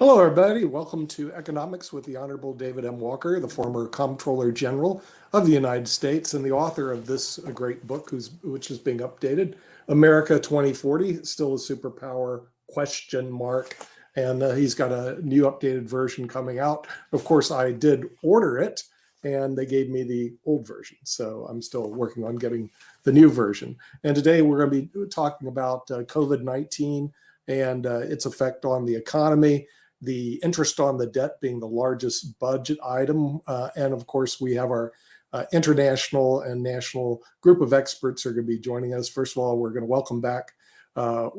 Hello, everybody. Welcome to Economics with the Honorable David M. Walker, the former Comptroller General of the United States and the author of this great book, which is being updated, America 2040, Still a Superpower, question mark. And he's got a new updated version coming out. Of course, I did order it, and they gave me the old version. So I'm still working on getting the new version. And today we're going to be talking about COVID-19 and its effect on the economy, the interest on the debt being the largest budget item. And of course, we have our international and national group of experts are going to be joining us. First of all, we're going to welcome back I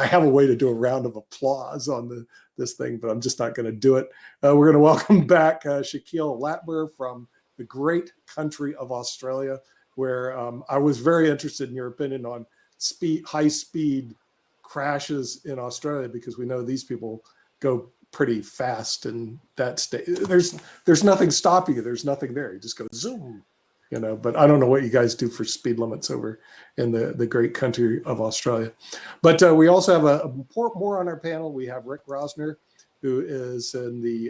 have a way to do a round of applause on this thing, but I'm just not going to do it. We're going to welcome back Shaquille Latber from the great country of Australia, where I was very interested in your opinion on high speed crashes in Australia, because we know these people go pretty fast in that state. There's nothing stopping you. There's nothing there. You just go zoom, but I don't know what you guys do for speed limits over in the great country of Australia. But we also have more on our panel. We have Rick Rosner, who is in the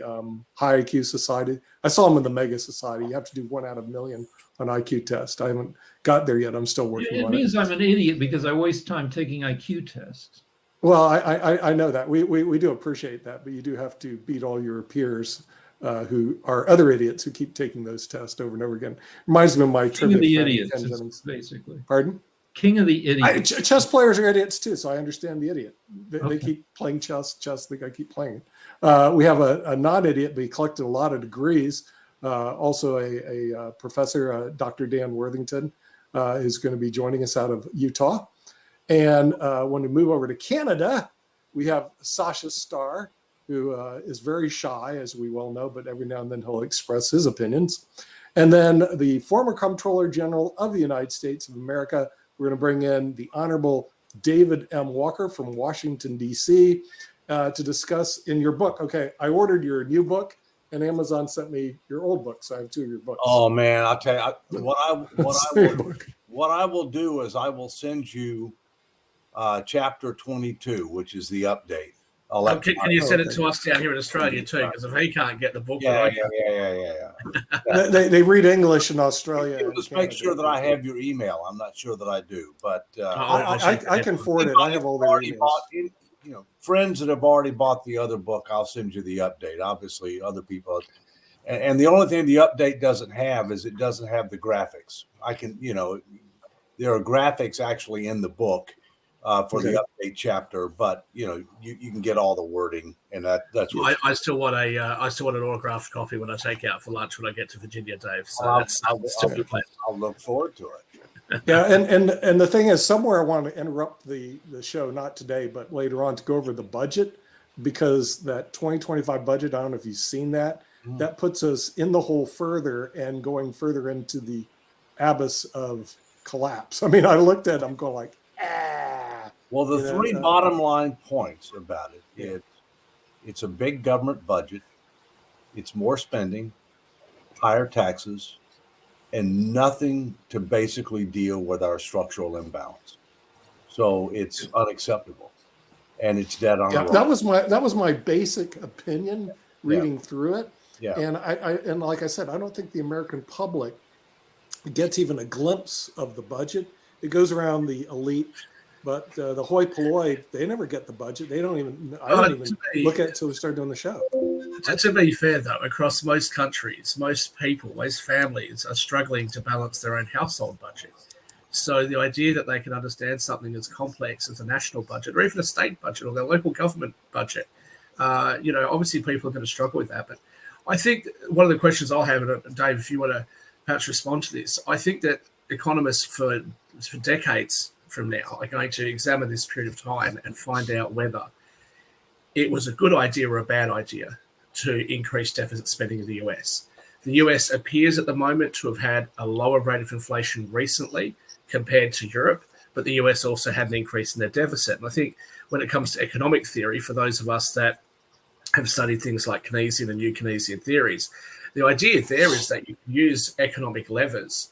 High IQ Society. I saw him in the Mega Society. You have to do 1 out of a million on IQ test. I haven't got there yet. I'm still working on it. It means I'm an idiot because I waste time taking IQ tests. Well, I know that. We do appreciate that, but you do have to beat all your peers who are other idiots who keep taking those tests over and over again. Reminds me of my King of the friend, idiots, basically. Pardon? King of the idiots. Chess players are idiots too, so I understand the idiot. They keep playing chess. They got to keep playing it. We have a non-idiot, but he collected a lot of degrees. Also a professor, Dr. Dan Worthington, is going to be joining us out of Utah. And when we move over to Canada, we have Sasha Starr, who is very shy, as we well know, but every now and then he'll express his opinions. And then the former Comptroller General of the United States of America, we're going to bring in the Honorable David M. Walker from Washington, D.C., to discuss in your book. Okay, I ordered your new book, and Amazon sent me your old book, so I have 2 of your books. Oh, man, I'll tell you, what I will do is I will send you chapter 22, which is the update. Can you send it to us down here in Australia too? Because if he can't get the book, yeah. They read English in Australia. Just make sure that I have your email. I'm not sure that I do, but I can forward it. I have all their emails. Friends that have already bought the other book, I'll send you the update. Obviously, other people, and the only thing the update doesn't have is it doesn't have the graphics. There are graphics actually in the book. For the update chapter, but you can get all the wording, and that's what I still want an autographed copy when I take out for lunch when I get to Virginia, Dave. So I'll look forward to it. Yeah, and the thing is, somewhere I want to interrupt the show, not today, but later on, to go over the budget, because that 2025 budget, I don't know if you've seen that, that puts us in the hole further and going further into the abyss of collapse. I mean, I looked at it, I'm going like, Well, the 3 bottom line points about it, it's a big government budget, it's more spending, higher taxes, and nothing to basically deal with our structural imbalance. So it's unacceptable, and it's dead on. That was my basic opinion reading through it. Yeah. And like I said, I don't think the American public gets even a glimpse of the budget. It goes around the elite. But the hoi polloi, they never get the budget. I don't even look at it until we start doing the show. To be fair, though, across most countries, most people, most families are struggling to balance their own household budget. So the idea that they can understand something as complex as a national budget or even a state budget or their local government budget, obviously people are going to struggle with that. But I think one of the questions I'll have, and Dave, if you want to perhaps respond to this, I think that economists for decades from now are going to examine this period of time and find out whether it was a good idea or a bad idea to increase deficit spending in the US. The US appears at the moment to have had a lower rate of inflation recently compared to Europe, but the US also had an increase in their deficit. And I think when it comes to economic theory, for those of us that have studied things like Keynesian and New Keynesian theories, the idea there is that you can use economic levers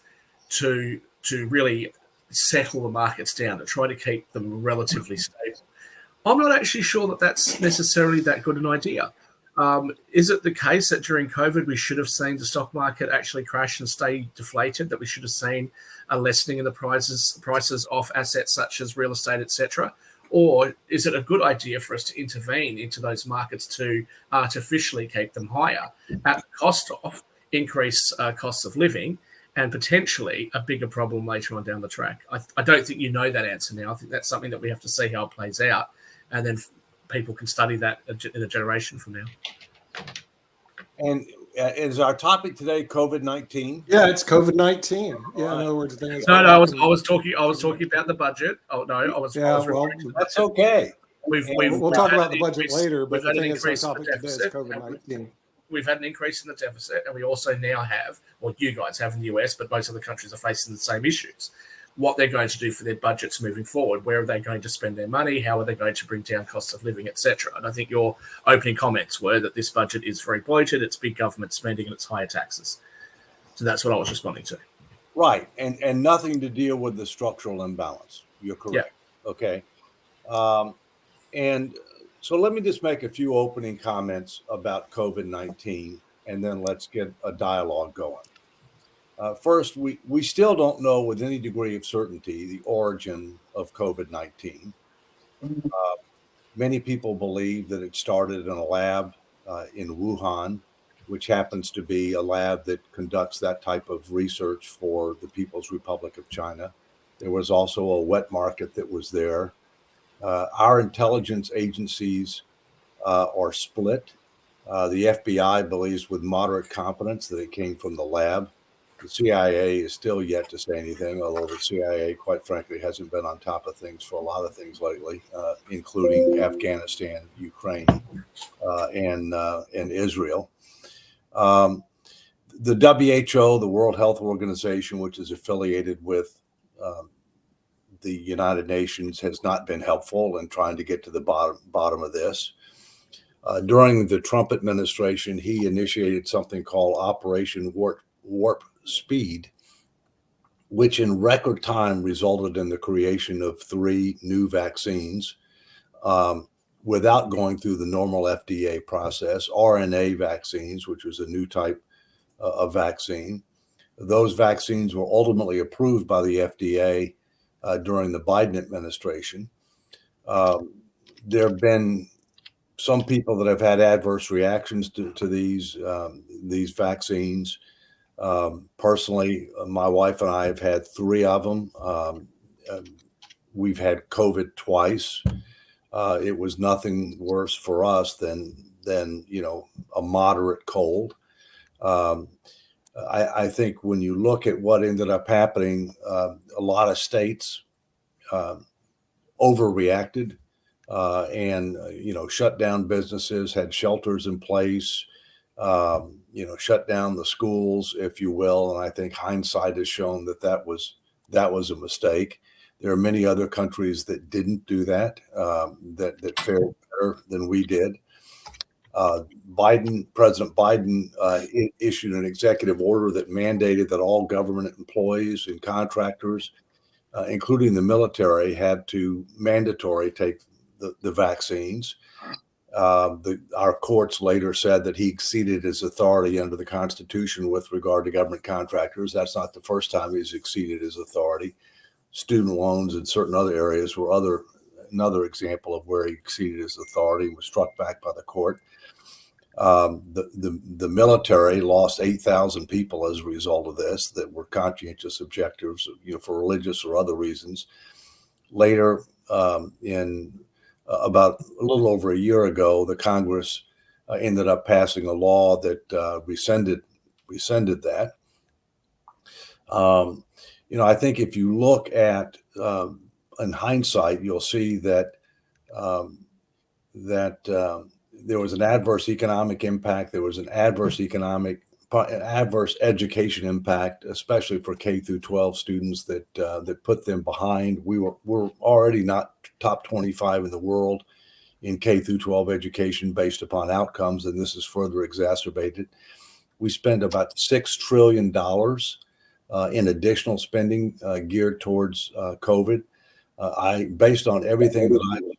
to really settle the markets down, to try to keep them relatively stable. I'm not actually sure that that's necessarily that good an idea. Is it the case that during COVID we should have seen the stock market actually crash and stay deflated? That we should have seen a lessening in the prices of assets such as real estate, etc.? Or is it a good idea for us to intervene into those markets to artificially keep them higher at the cost of increased costs of living and potentially a bigger problem later on down the track? I don't think you know that answer now. I think that's something that we have to see how it plays out, and then people can study that in a generation from now. And is our topic today COVID-19? Yeah, it's COVID-19. Yeah, in other words, No, I was talking about the budget. Oh no, I was that's okay. We'll talk about the budget later, but the thing is, our topic today is COVID-19. We've had an increase in the deficit, and we also now have, well, you guys have in the US, but most other countries are facing the same issues. What they're going to do for their budgets moving forward, where are they going to spend their money, how are they going to bring down costs of living, etc. And I think your opening comments were that this budget is very bloated, it's big government spending, and it's higher taxes. So that's what I was responding to. Right, and nothing to deal with the structural imbalance. You're correct. Yeah. Okay. And so let me just make a few opening comments about COVID-19, and then let's get a dialogue going. First, we still don't know with any degree of certainty the origin of COVID-19. Many people believe that it started in a lab in Wuhan, which happens to be a lab that conducts that type of research for the People's Republic of China. There was also a wet market that was there. Our intelligence agencies are split. The FBI believes with moderate confidence that it came from the lab. The CIA is still yet to say anything, although the CIA, quite frankly, hasn't been on top of things for a lot of things lately, including Afghanistan, Ukraine, and Israel. The WHO, the World Health Organization, which is affiliated with the United Nations, has not been helpful in trying to get to the bottom of this. During the Trump administration, he initiated something called Operation Warp Speed, which in record time resulted in the creation of 3 new vaccines without going through the normal FDA process. RNA vaccines, which was a new type of vaccine. Those vaccines were ultimately approved by the FDA during the Biden administration. There have been some people that have had adverse reactions to these vaccines. Personally, my wife and I have had 3 of them. We've had COVID twice. It was nothing worse for us than a moderate cold. I think when you look at what ended up happening, a lot of states overreacted and shut down businesses, had shelters in place. Shut down the schools, if you will. And I think hindsight has shown that was a mistake. There are many other countries that didn't do that, that fared better than we did. President Biden issued an executive order that mandated that all government employees and contractors, including the military, had to mandatory take the vaccines. Our courts later said that he exceeded his authority under the Constitution with regard to government contractors. That's not the first time he's exceeded his authority. Student loans and certain other areas were another example of where he exceeded his authority and was struck back by the court. The military lost 8,000 people as a result of this that were conscientious objectors, for religious or other reasons. Later, in about a little over a year ago, the Congress ended up passing a law that rescinded that. I think if you look at in hindsight, you'll see that there was an adverse economic impact. There was an adverse education impact, especially for K through 12 students that put them behind. We're already not top 25 in the world in K through 12 education based upon outcomes, and this is further exacerbated. We spend about $6 trillion in additional spending geared towards COVID. Based on everything that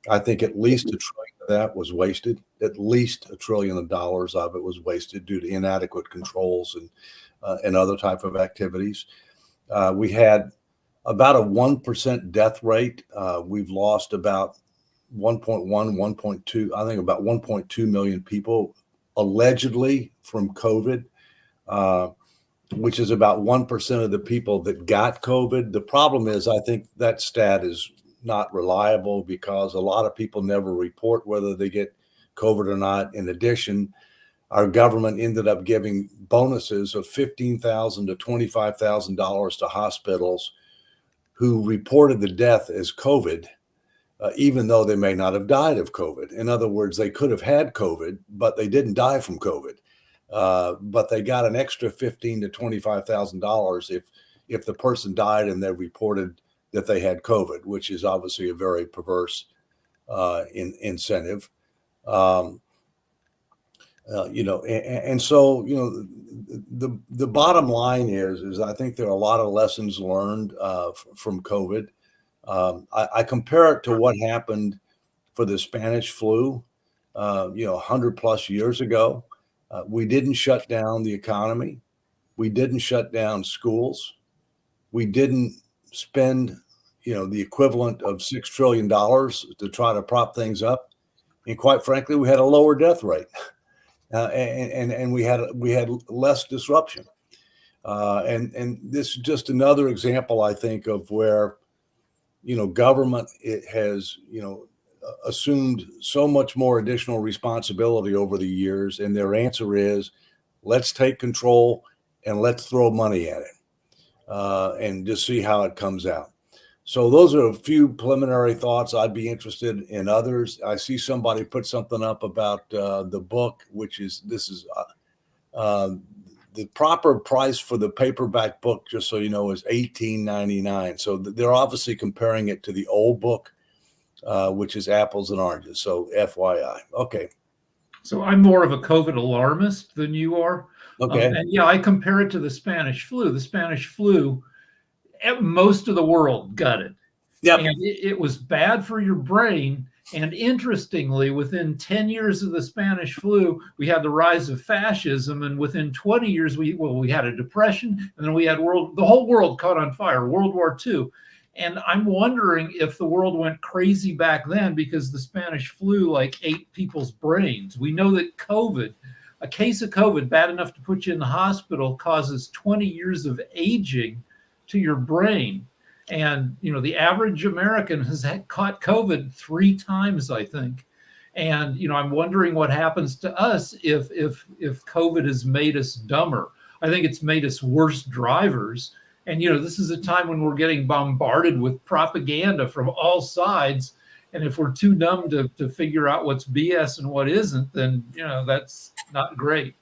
I think at least $1 trillion of that was wasted. At least $1 trillion of it was wasted due to inadequate controls and other type of activities. We had about a 1% death rate. We've lost about 1.2, I think about 1.2 million people allegedly from COVID, which is about 1% of the people that got COVID. The problem is, I think that stat is not reliable because a lot of people never report whether they get COVID or not. In addition, our government ended up giving bonuses of $15,000 to $25,000 to hospitals who reported the death as COVID, even though they may not have died of COVID. In other words, they could have had COVID, but they didn't die from COVID. But they got an extra $15,000 to $25,000 if the person died and they reported that they had COVID, which is obviously a very perverse incentive. So the bottom line is I think there are a lot of lessons learned from COVID. I compare it to what happened for the Spanish flu, 100 plus years ago. We didn't shut down the economy. We didn't shut down schools. We didn't spend, the equivalent of $6 trillion to try to prop things up. And quite frankly, we had a lower death rate, and we had less disruption. And this is just another example, I think, of where, government has, assumed so much more additional responsibility over the years. And their answer is, let's take control and let's throw money at it and just see how it comes out. So those are a few preliminary thoughts. I'd be interested in others. I see somebody put something up about the book, the proper price for the paperback book, just so you know, is $18.99. So they're obviously comparing it to the old book, which is apples and oranges. So FYI. Okay. So I'm more of a COVID alarmist than you are. Okay. And yeah, I compare it to the Spanish flu. The Spanish flu, most of the world got it. Yep. And it was bad for your brain. And interestingly, within 10 years of the Spanish flu, we had the rise of fascism. And within 20 years, we had a depression. And then we had the whole world caught on fire, World War II. And I'm wondering if the world went crazy back then because the Spanish flu ate people's brains. We know that a case of COVID bad enough to put you in the hospital causes 20 years of aging to your brain. And, the average American has caught COVID 3 times, I think. And, I'm wondering what happens to us if COVID has made us dumber. I think it's made us worse drivers. And, this is a time when we're getting bombarded with propaganda from all sides. And if we're too dumb to figure out what's BS and what isn't, then, that's not great.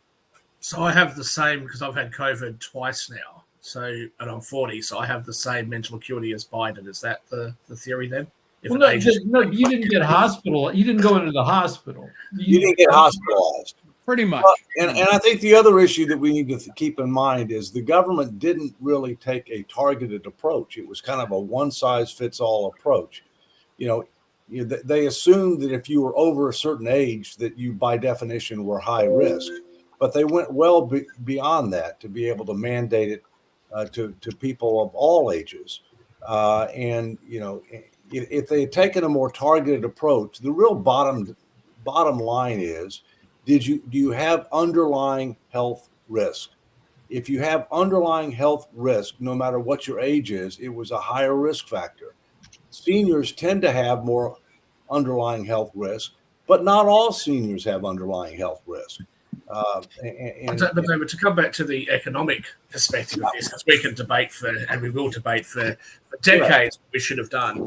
So I have the same, because I've had COVID twice now. And I'm 40, so I have the same mental acuity as Biden. Is that the theory then? No, you didn't get hospital. You didn't go into the hospital. You didn't get hospitalized. Pretty much. And I think the other issue that we need to keep in mind is the government didn't really take a targeted approach. It was kind of a one-size-fits-all approach. They assumed that if you were over a certain age that you, by definition, were high risk. But they went well beyond that to be able to mandate it to people of all ages. If they had taken a more targeted approach, the real bottom line is, do you have underlying health risk? If you have underlying health risk, no matter what your age is, it was a higher risk factor. Seniors tend to have more underlying health risk, but not all seniors have underlying health risk. But to come back to the economic perspective of this, because we can debate and we will debate for decades what we should have done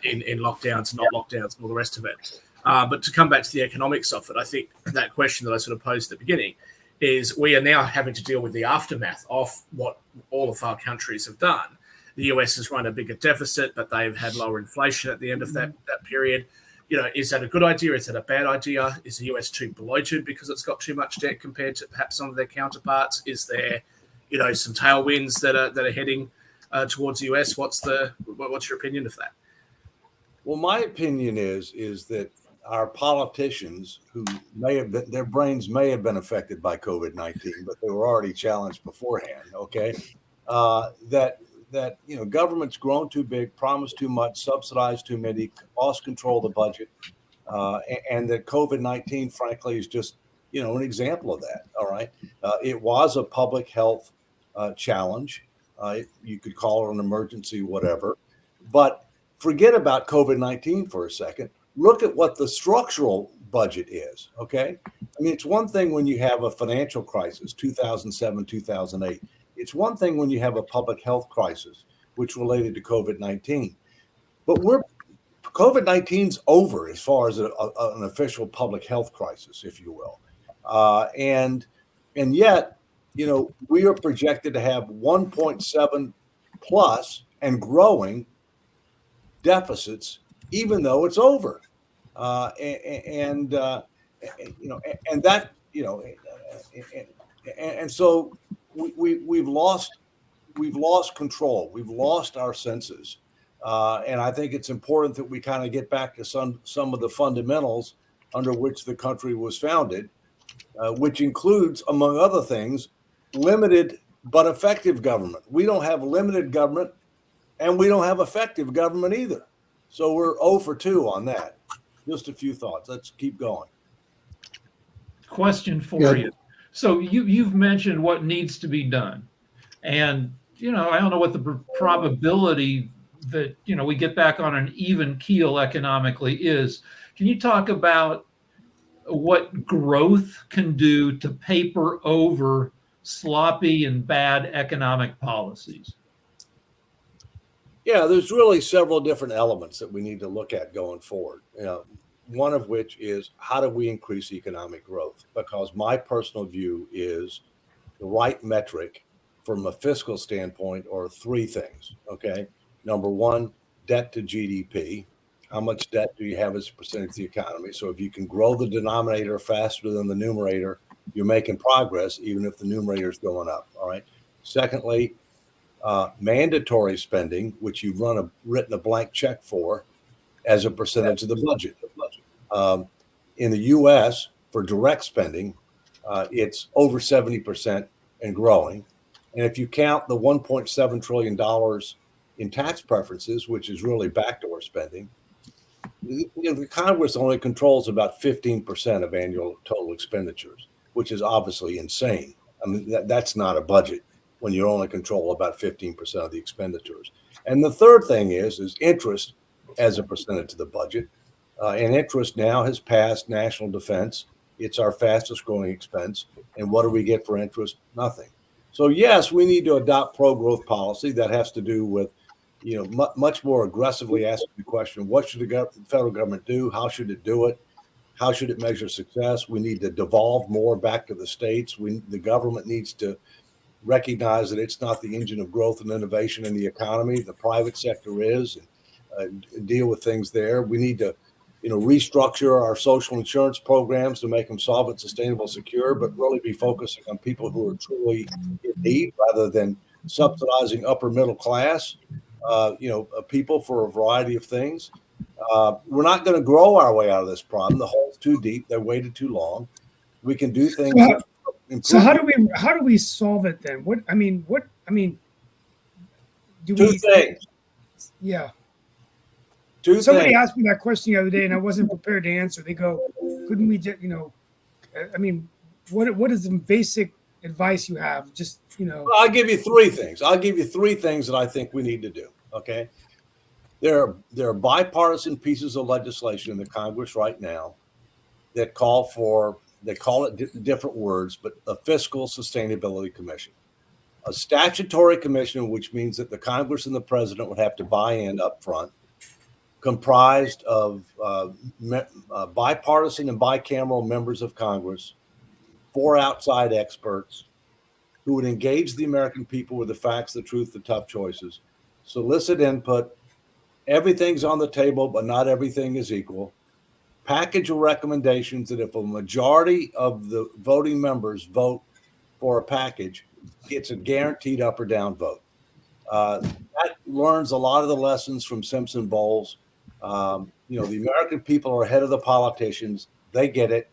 in lockdowns, not lockdowns, and all the rest of it. But to come back to the economics of it, I think that question that I sort of posed at the beginning is we are now having to deal with the aftermath of what all of our countries have done. The US has run a bigger deficit, but they've had lower inflation at the end of that period. Is that a good idea? Is that a bad idea? Is the US too bloated because it's got too much debt compared to perhaps some of their counterparts? Is there, some tailwinds that are heading towards the US? What's your opinion of that? Well, my opinion is that our politicians, who may have been, their brains may have been affected by COVID-19, but they were already challenged beforehand. Okay, that government's grown too big, promised too much, subsidized too many, lost control of the budget, and that COVID-19, frankly, is just an example of that. All right, it was a public health challenge. You could call it an emergency, whatever, but forget about COVID-19 for a second. Look at what the structural budget is. Okay, I mean, it's one thing when you have a financial crisis, 2007, 2008. It's one thing when you have a public health crisis, which related to COVID-19. But COVID-19's over as far as an official public health crisis, if you will. And yet, we are projected to have 1.7 plus and growing deficits, even though it's over. And that, and so we've lost control. We've lost our senses. And I think it's important that we kind of get back to some of the fundamentals under which the country was founded, which includes, among other things, limited but effective government. We don't have limited government, and we don't have effective government either. So we're 0 for 2 on that. Just a few thoughts. Let's keep going. Question for you. So you've mentioned what needs to be done. And, I don't know what the probability that, we get back on an even keel economically is. Can you talk about what growth can do to paper over sloppy and bad economic policies? Yeah, there's really several different elements that we need to look at going forward. One of which is, how do we increase economic growth? Because my personal view is the right metric from a fiscal standpoint are 3 things. Okay. Number 1, debt to GDP. How much debt do you have as a percentage of the economy? So if you can grow the denominator faster than the numerator, you're making progress, even if the numerator is going up. All right. Secondly, mandatory spending, which you've written a blank check for as a percentage of the budget. In the U.S., for direct spending, it's over 70% and growing. And if you count the $1.7 trillion in tax preferences, which is really backdoor spending, the Congress only controls about 15% of annual total expenditures, which is obviously insane. I mean, that's not a budget when you only control about 15% of the expenditures. And the third thing is interest as a percentage of the budget. And interest now has passed national defense. It's our fastest growing expense. And what do we get for interest? Nothing. So yes, we need to adopt pro-growth policy. That has to do with, much more aggressively asking the question, what should the federal government do? How should it do it? How should it measure success? We need to devolve more back to the states. The government needs to recognize that it's not the engine of growth and innovation in the economy. The private sector is, and deal with things there. We need to, restructure our social insurance programs to make them solvent, sustainable, secure, but really be focusing on people who are truly in need rather than subsidizing upper middle class, people for a variety of things. We're not going to grow our way out of this problem. The hole's too deep. They waited too long. We can do things. So how do we solve it then? Two things. Yeah. Somebody things. Asked me that question the other day, and I wasn't prepared to answer. They go, "Couldn't we just, what is the basic advice you have?" Just, Well, I'll give you 3 things. I'll give you 3 things that I think we need to do. Okay. There are bipartisan pieces of legislation in the Congress right now that call it different words, but a fiscal sustainability commission, a statutory commission, which means that the Congress and the president would have to buy in up front, comprised of bipartisan and bicameral members of Congress, 4 outside experts who would engage the American people with the facts, the truth, the tough choices, solicit input. Everything's on the table, but not everything is equal. Package of recommendations that if a majority of the voting members vote for a package, it's a guaranteed up or down vote. That learns a lot of the lessons from Simpson Bowles. The American people are ahead of the politicians. They get it.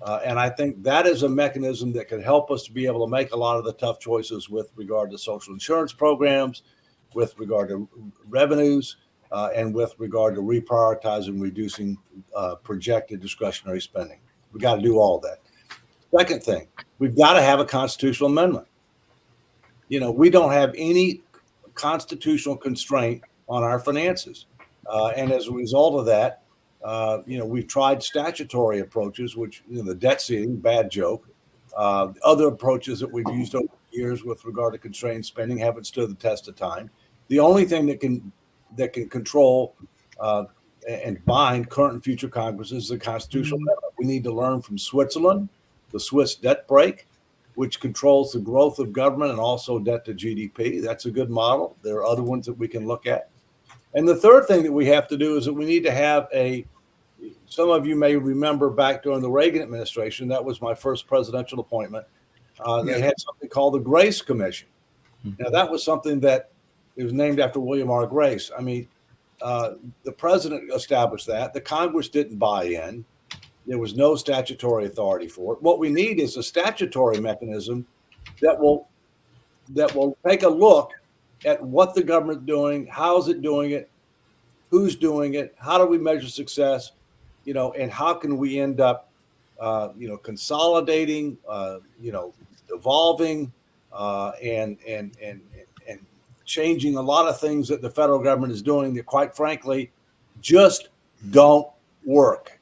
And I think that is a mechanism that can help us to be able to make a lot of the tough choices with regard to social insurance programs, with regard to revenues, and with regard to reprioritizing, reducing projected discretionary spending. We got to do all of that. Second thing, we've got to have a constitutional amendment. We don't have any constitutional constraint on our finances. And as a result of that, we've tried statutory approaches, which, the debt ceiling, bad joke. Other approaches that we've used over the years with regard to constrained spending haven't stood the test of time. The only thing that can control and bind current and future Congresses is the constitutional amendment. We need to learn from Switzerland, the Swiss debt brake, which controls the growth of government and also debt to GDP. That's a good model. There are other ones that we can look at. And the third thing that we have to do is that we need to have some of you may remember back during the Reagan administration, that was my first presidential appointment. They had something called the Grace Commission. Now, that was something that it was named after William R. Grace. I mean, the president established that. The Congress didn't buy in. There was no statutory authority for it. What we need is a statutory mechanism that will take a look at what the government's doing, how's it doing it, who's doing it, how do we measure success, and how can we end up, consolidating, evolving, and changing a lot of things that the federal government is doing that, quite frankly, just don't work.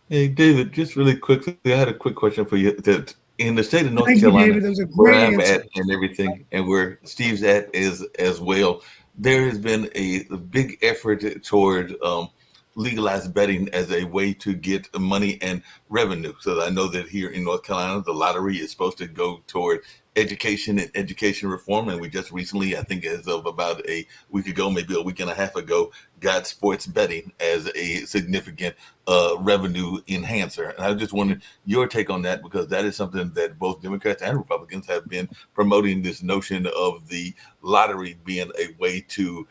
Hey, David, just really quickly, I had a quick question for you. That in the state of North Thank you, Carolina, David. That was a where great I'm answer. at and everything, and where Steve's at is as well, there has been a big effort toward legalized betting as a way to get money and revenue. So I know that here in North Carolina, the lottery is supposed to go toward education and education reform. And we just recently, I think as of about a week ago, maybe a week and a half ago, got sports betting as a significant revenue enhancer. And I just wanted your take on that, because that is something that both Democrats and Republicans have been promoting, this notion of the lottery being a way to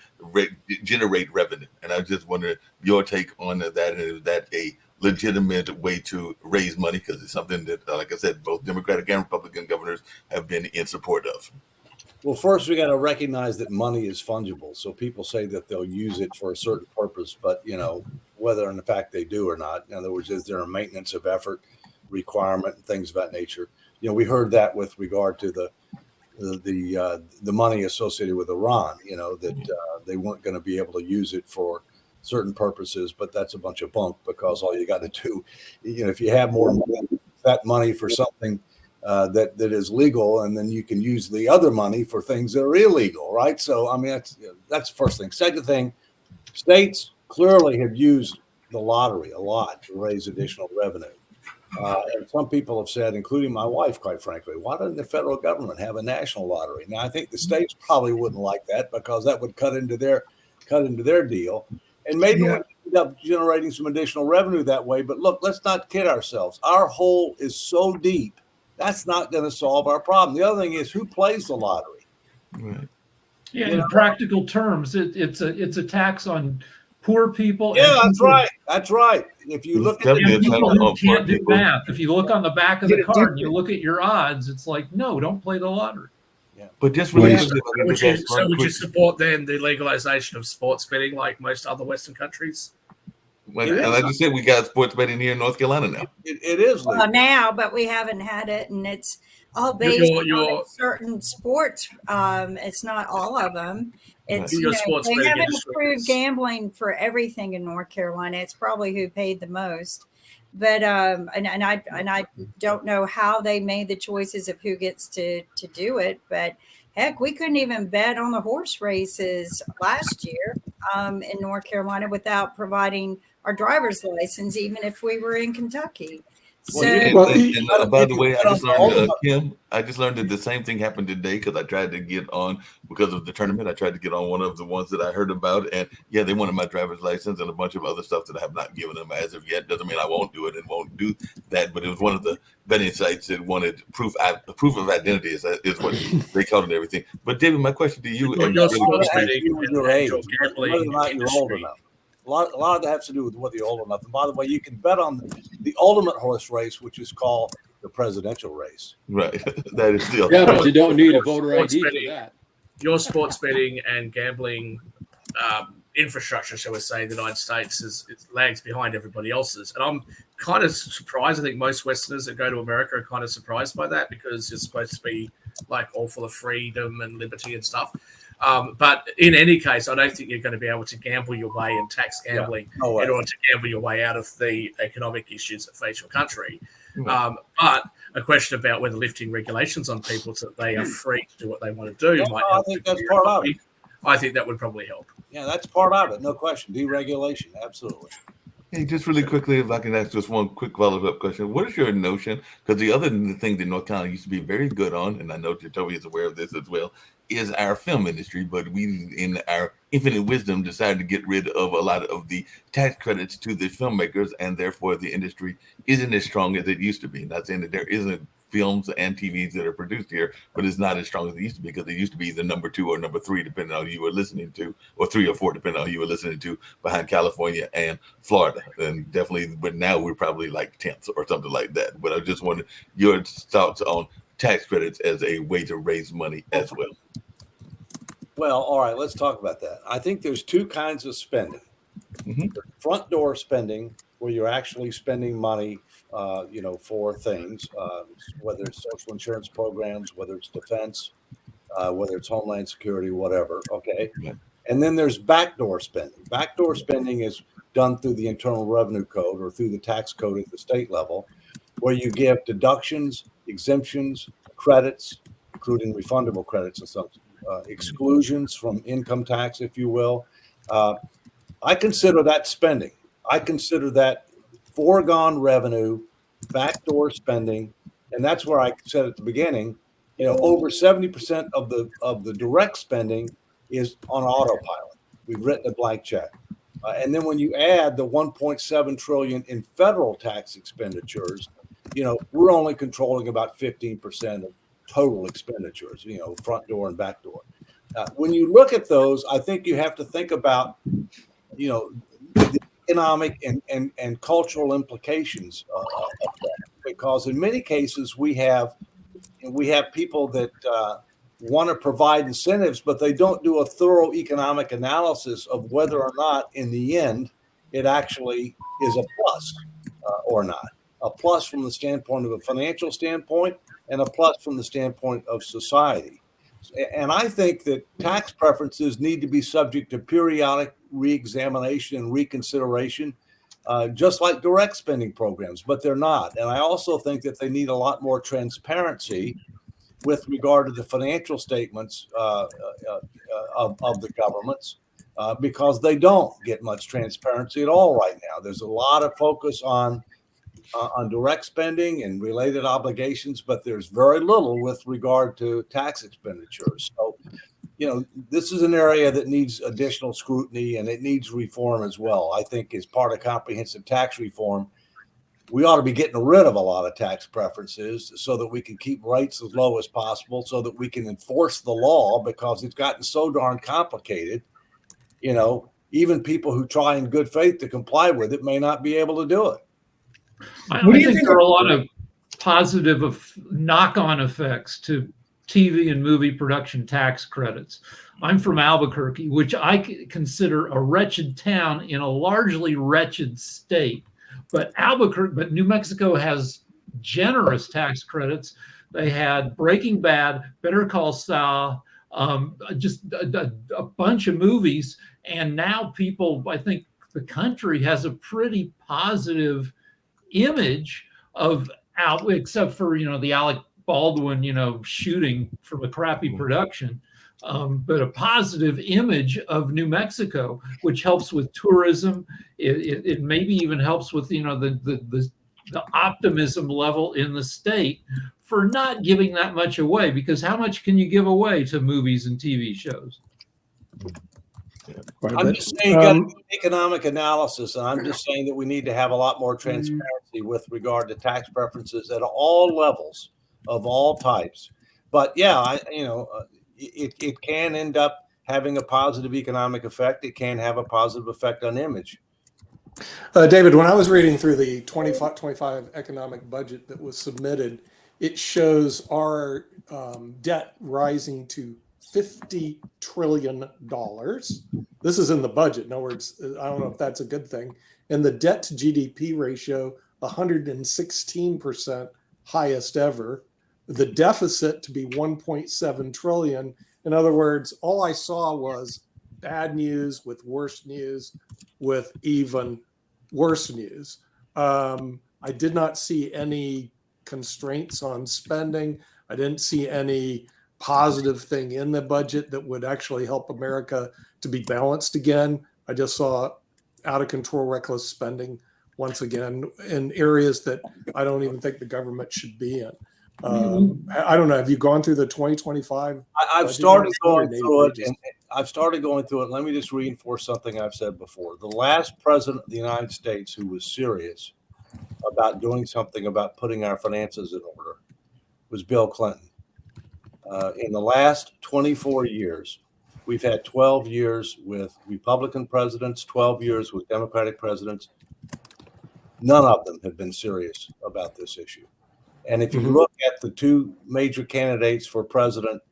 generate revenue. And I just wondered your take on that. And is that a legitimate way to raise money? Because it's something that, like I said, both Democratic and Republican governors have been in support of. Well, first, we got to recognize that money is fungible. So people say that they'll use it for a certain purpose, but, whether in fact they do or not. In other words, is there a maintenance of effort requirement and things of that nature? We heard that with regard to the money associated with Iran, that they weren't going to be able to use it for certain purposes, but that's a bunch of bunk, because all you got to do, if you have more money, that money for something that is legal, and then you can use the other money for things that are illegal, right? So, I mean, that's the first thing. Second thing, states clearly have used the lottery a lot to raise additional revenue. And some people have said, including my wife, quite frankly, why doesn't the federal government have a national lottery? Now, I think the states probably wouldn't like that, because that would cut into their deal. And maybe we end up generating some additional revenue that way. But look, let's not kid ourselves. Our hole is so deep, that's not going to solve our problem. The other thing is, who plays the lottery? Right. Yeah, in practical terms, it's a tax on poor people. Yeah, and that's right. That's right. If you look at And people who can't do people. math. If you look on the back of the card and you look at your odds, it's like, no, don't play the lottery. Yeah. But just really, Would you support then the legalization of sports betting like most other Western countries? And like I said, we got sports betting here in North Carolina now. It is legal. Well, now, but we haven't had it, and it's all based on certain sports. It's not all of them. It's they haven't approved gambling for everything in North Carolina. It's probably who paid the most. But and I don't know how they made the choices of who gets to do it. But heck, we couldn't even bet on the horse races last year in North Carolina without providing our driver's license, even if we were in Kentucky. So, by the way, I just learned that the same thing happened today, because I tried to get on, because of the tournament, I tried to get on one of the ones that I heard about, and they wanted my driver's license and a bunch of other stuff that I have not given them as of yet. Doesn't mean I won't do it and won't do that, but it was one of the betting sites that wanted proof of identity is what they called it and everything. But David, my question to you, whether or not you're old enough. A lot of that has to do with whether you're old enough. And by the way, you can bet on the ultimate horse race, which is called the presidential race. Right. That is still. Yeah, but you don't need a voter ID for that. Your sports betting and gambling infrastructure, shall we say, in the United States it lags behind everybody else's. And I'm kind of surprised. I think most Westerners that go to America are kind of surprised by that, because you're supposed to be like all full of freedom and liberty and stuff. But in any case, I don't think you're going to be able to gamble your way in tax gambling in order to gamble your way out of the economic issues that face your country. But a question about whether lifting regulations on people so that they are free to do what they want to do might help. I think that's part of it. I think that would probably help. Yeah, that's part of it. No question. Deregulation. Absolutely. Hey, just really quickly, if I can ask just one quick follow-up question. What is your notion? Because the other thing that North Carolina used to be very good on, and I know Jacoby is aware of this as well, is our film industry. But we, in our infinite wisdom, decided to get rid of a lot of the tax credits to the filmmakers, and therefore the industry isn't as strong as it used to be. Not saying that there isn't films and TVs that are produced here, but it's not as strong as it used to be, because it used to be the number 2 or number 3, depending on who you were listening to, or 3 or 4, depending on who you were listening to, behind California and Florida. And definitely, but now we're probably like 10th or something like that. But I just wanted your thoughts on tax credits as a way to raise money as well. Well, all right, let's talk about that. I think there's 2 kinds of spending. Front door spending, where you're actually spending money for things, whether it's social insurance programs, whether it's defense, whether it's homeland security, whatever. Okay. Yeah. And then there's backdoor spending. Backdoor spending is done through the Internal Revenue Code or through the tax code at the state level, where you give deductions, exemptions, credits, including refundable credits and some exclusions from income tax, if you will. I consider that spending. I consider that foregone revenue, backdoor spending, and that's where I said at the beginning, over 70% of the direct spending is on autopilot. We've written a blank check, and then when you add the 1.7 trillion in federal tax expenditures, we're only controlling about 15% of total expenditures. Front door and back door. When you look at those, I think you have to think about, the economic and cultural implications of that, because in many cases we have people that want to provide incentives, but they don't do a thorough economic analysis of whether or not in the end it actually is a plus or not. A plus from the standpoint of a financial standpoint, and a plus from the standpoint of society. And I think that tax preferences need to be subject to periodic reexamination and reconsideration, just like direct spending programs, but they're not. And I also think that they need a lot more transparency with regard to the financial statements of the governments, because they don't get much transparency at all right now. There's a lot of focus on direct spending and related obligations, but there's very little with regard to tax expenditures. So, this is an area that needs additional scrutiny, and it needs reform as well. I think as part of comprehensive tax reform, we ought to be getting rid of a lot of tax preferences so that we can keep rates as low as possible, so that we can enforce the law, because it's gotten so darn complicated. Even people who try in good faith to comply with it may not be able to do it. I think there are a lot of positive knock-on effects to TV and movie production tax credits. I'm from Albuquerque, which I consider a wretched town in a largely wretched state. But New Mexico has generous tax credits. They had Breaking Bad, Better Call Saul, just a bunch of movies. And now I think the country has a pretty positive image of except for the Alec Baldwin shooting from a crappy production, but a positive image of New Mexico, which helps with tourism. It maybe even helps with the optimism level in the state for not giving that much away, because how much can you give away to movies and TV shows? I'm just saying you got to do economic analysis, and I'm just saying that we need to have a lot more transparency with regard to tax preferences at all levels of all types. But yeah, it can end up having a positive economic effect, it can have a positive effect on image. David, when I was reading through the 25 economic budget that was submitted, it shows our debt rising to $50 trillion. This is in the budget. In other words, I don't know if that's a good thing. And the debt to GDP ratio, 116%, highest ever. The deficit to be 1.7 trillion. In other words, all I saw was bad news with worse news with even worse news. I did not see any constraints on spending. I didn't see any positive thing in the budget that would actually help America to be balanced again. I just saw out of control, reckless spending once again in areas that I don't even think the government should be in. I don't know. Have you gone through the 2025? I've started going through it, and I've started going through it. Let me just reinforce something I've said before. The last president of the United States who was serious about doing something about putting our finances in order was Bill Clinton. In the last 24 years, we've had 12 years with Republican presidents, 12 years with Democratic presidents. None of them have been serious about this issue. And if you look at the two major candidates for president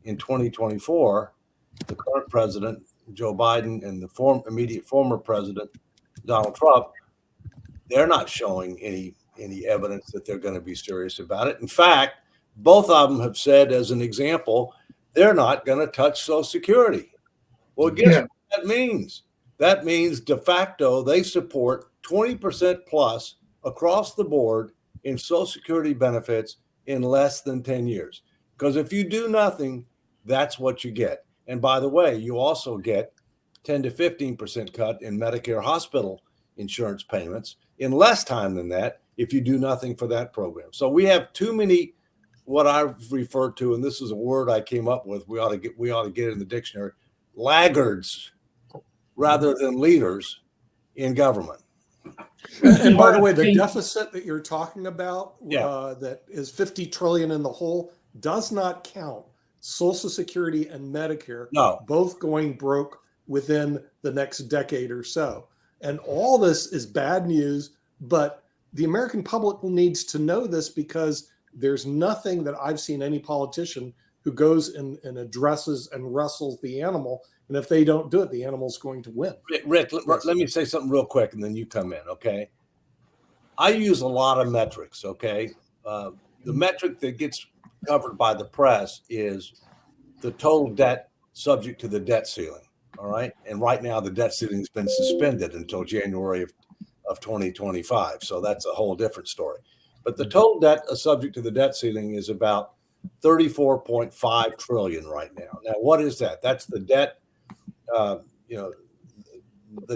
in 2024, the current president, Joe Biden, and the immediate former president, Donald Trump, they're not showing any evidence that they're going to be serious about it. In fact, both of them have said, as an example, they're not going to touch Social Security. Well, guess what that means? That means de facto they support 20% plus across the board in Social Security benefits in less than 10 years. Because if you do nothing, that's what you get. And by the way, you also get 10 to 15% cut in Medicare hospital insurance payments in less time than that if you do nothing for that program. So we have too many, what I've referred to, and this is a word I came up with, we ought to get it in the dictionary, laggards rather than leaders in government. And by the way, the deficit that you're talking about, that is 50 trillion in the hole, does not count Social Security and Medicare, both going broke within the next decade or so. And all this is bad news, but the American public needs to know this because there's nothing that I've seen any politician who goes and addresses and wrestles the animal. And if they don't do it, the animal's going to win. Rick, let me say something real quick and then you come in, okay? I use a lot of metrics, okay? The metric that gets covered by the press is the total debt subject to the debt ceiling, all right? And right now the debt ceiling has been suspended until January of 2025. So that's a whole different story. But the total debt subject to the debt ceiling is about 34.5 trillion right now. Now, what is that? That's the debt, the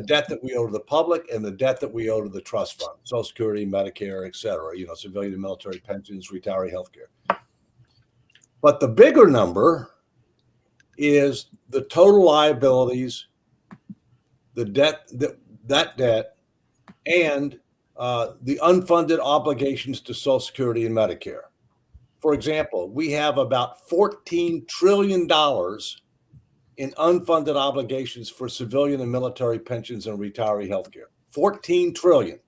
debt that we owe to the public and the debt that we owe to the trust fund, Social Security, Medicare, et cetera, civilian and military pensions, retiree healthcare. But the bigger number is the total liabilities, the debt, that debt, and the unfunded obligations to Social Security and Medicare. For example, we have about $14 trillion in unfunded obligations for civilian and military pensions and retiree healthcare. 14 trillion.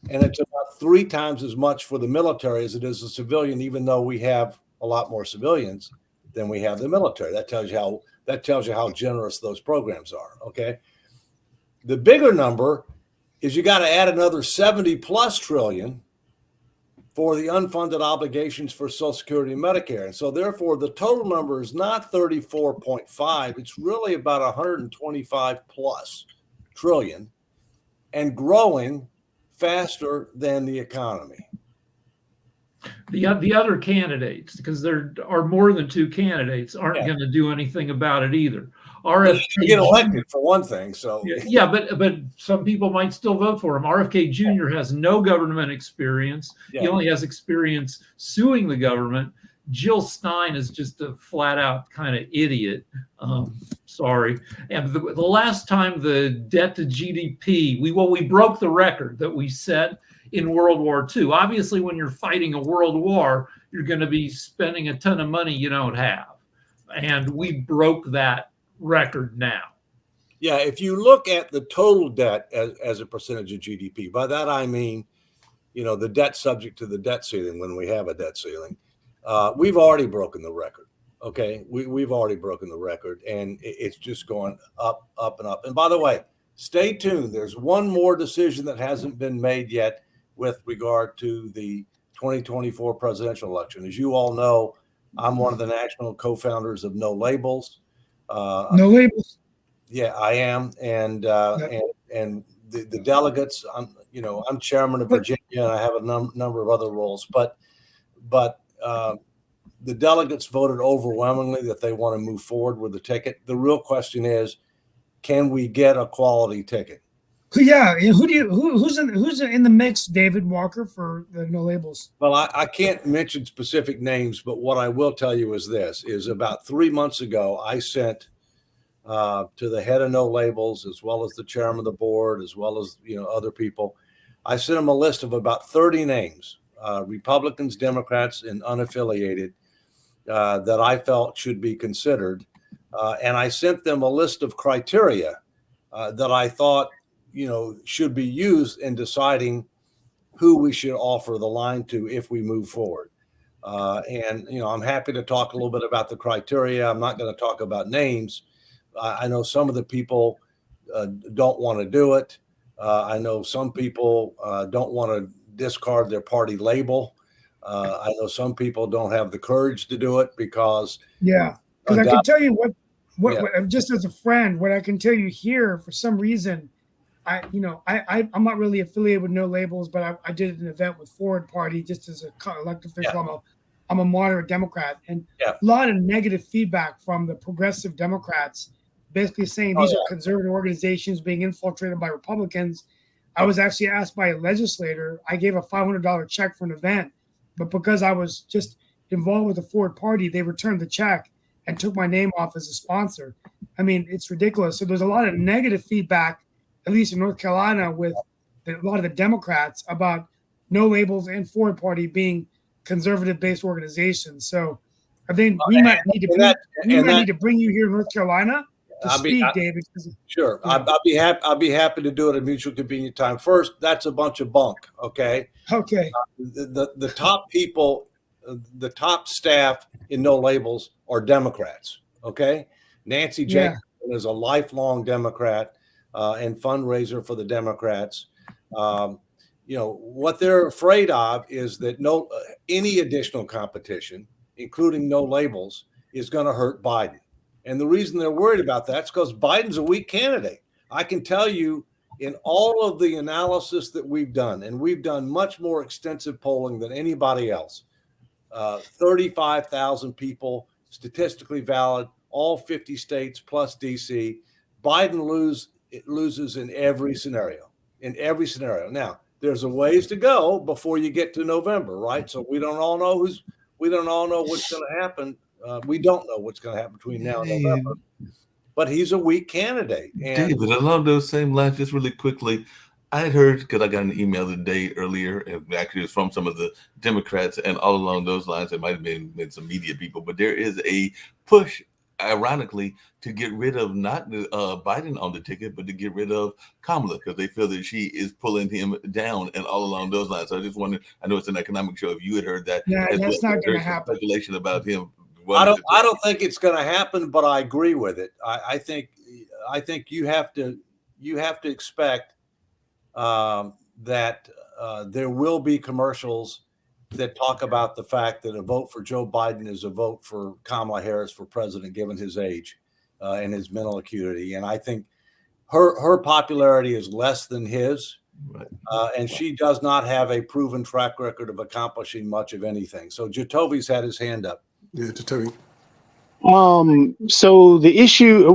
And it's about 3 times as much for the military as it is the civilian, even though we have a lot more civilians than we have the military. That tells you how generous those programs are. Okay. The bigger number is you got to add another 70 plus trillion for the unfunded obligations for Social Security and Medicare. And so therefore the total number is not 34.5, it's really about 125 plus trillion and growing faster than the economy. The other candidates, because there are more than 2 candidates, aren't going to do anything about it either. RFK get elected for one thing, so but some people might still vote for him. RFK Jr. has no government experience. He only has experience suing the government. Jill Stein is just a flat out kind of idiot. Sorry. And the last time the debt to GDP, we broke the record that we set in World War II. Obviously, when you're fighting a world war, you're going to be spending a ton of money you don't have. And we broke that record now. Yeah, if you look at the total debt as a percentage of GDP, by that I mean, the debt subject to the debt ceiling when we have a debt ceiling, we've already broken the record. Okay, we've already broken the record, and it's just going up, up, and up. And by the way, stay tuned. There's one more decision that hasn't been made yet with regard to the 2024 presidential election. As you all know, I'm one of the national co-founders of No Labels. No Labels. Yeah, I am, and the delegates. I'm chairman of Virginia, and I have a number of other roles. But the delegates voted overwhelmingly that they want to move forward with the ticket. The real question is, can we get a quality ticket? Yeah, who's in the mix, David Walker, for the No Labels? Well, I can't mention specific names, but what I will tell you is this: is about 3 months ago, I sent to the head of No Labels, as well as the chairman of the board, as well as other people. I sent them a list of about 30 names, Republicans, Democrats, and unaffiliated, that I felt should be considered, and I sent them a list of criteria that I thought should be used in deciding who we should offer the line to if we move forward. And I'm happy to talk a little bit about the criteria. I'm not going to talk about names. I know some of the people don't want to do it. I know some people don't want to discard their party label. I know some people don't have the courage to do it because I can tell you what just as a friend, what I can tell you here, for some reason, I'm not really affiliated with No Labels, but I did an event with Forward Party just as a elected official. Yeah. I'm a moderate Democrat, and a lot of negative feedback from the progressive Democrats, basically saying these are conservative organizations being infiltrated by Republicans. I was actually asked by a legislator. I gave a $500 check for an event, but because I was just involved with the Forward Party, they returned the check and took my name off as a sponsor. I mean, it's ridiculous. So there's a lot of negative feedback, at least in North Carolina, with a lot of the Democrats about No Labels and Forward Party being conservative-based organizations. So I think we might need to bring you here in North Carolina to speak, David. Sure, yeah. I'll be happy to do it at mutual convenient time. First, that's a bunch of bunk. Okay. Okay. The top people, the top staff in No Labels are Democrats. Okay. Nancy Jacobson is a lifelong Democrat and fundraiser for the Democrats. What they're afraid of is that any additional competition, including No Labels, is going to hurt Biden. And the reason they're worried about that is because Biden's a weak candidate. I can tell you, in all of the analysis that we've done, and we've done much more extensive polling than anybody else, 35,000 people, statistically valid, all 50 states plus DC, Biden loses in every scenario. Now, there's a ways to go before you get to November, right? So we don't all know what's going to happen. We don't know what's going to happen between now and November. But he's a weak candidate. And David, along those same lines, just really quickly, I had heard, because I got an email today earlier, and actually it was from some of the Democrats, and all along those lines, it might have been some media people, but there is a push, ironically, to get rid of not Biden on the ticket, but to get rid of Kamala, because they feel that she is pulling him down, and all along those lines. So I just wondered, I know it's an economic show, if you had heard that. Yeah, that's not going to happen. Speculation about him. I don't think it's going to happen, but I agree with it. I think you have to expect that there will be commercials that talk about the fact that a vote for Joe Biden is a vote for Kamala Harris for president, given his age and his mental acuity. And I think her popularity is less than his, and she does not have a proven track record of accomplishing much of anything. So Jatovi's had his hand up. Yeah, Jatovi. So the issue,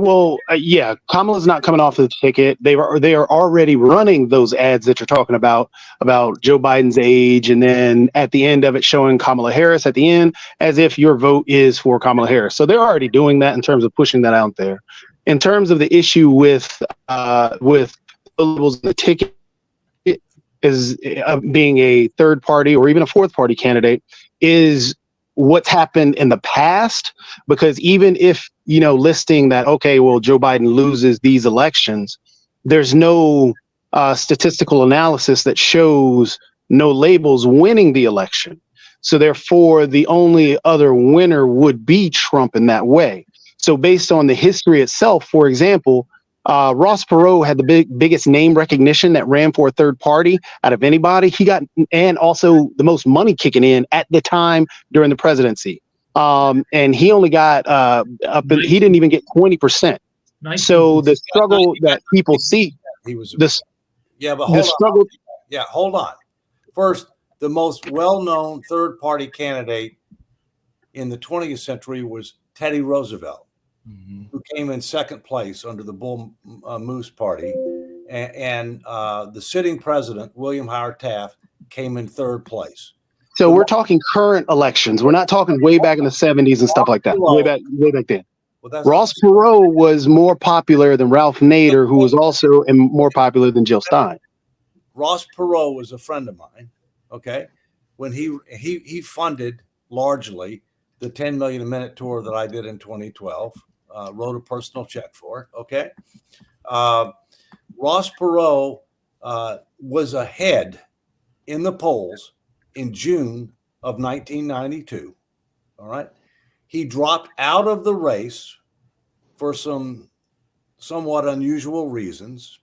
Kamala's not coming off the ticket. They are already running those ads that you're talking about Joe Biden's age, and then at the end of it showing Kamala Harris at the end, as if your vote is for Kamala Harris. So they're already doing that in terms of pushing that out there. In terms of the issue with the ticket is being a third party or even a fourth party candidate, is what's happened in the past, because even if, listing that, okay, well, Joe Biden loses these elections, there's no statistical analysis that shows no labels winning the election. So therefore, the only other winner would be Trump in that way. So based on the history itself, for example, Ross Perot had the biggest name recognition that ran for a third party out of anybody. He got, and also the most money kicking in at the time during the presidency. And he only got he didn't even get 20%. So the struggle that people see, hold on. First, the most well-known third-party candidate in the 20th century was Teddy Roosevelt, who came in second place under the Bull Moose Party, and the sitting president, William Howard Taft, came in third place. So we're talking current elections. We're not talking way back in the 70s and stuff like that. Way back then. Well, Ross Perot was more popular than Ralph Nader, who was also more popular than Jill Stein. Ross Perot was a friend of mine. Okay, when he funded largely the 10 million a minute tour that I did in 2012, wrote a personal check for it. Okay, Ross Perot was ahead in the polls in June of 1992. All right, he dropped out of the race for some somewhat unusual reasons.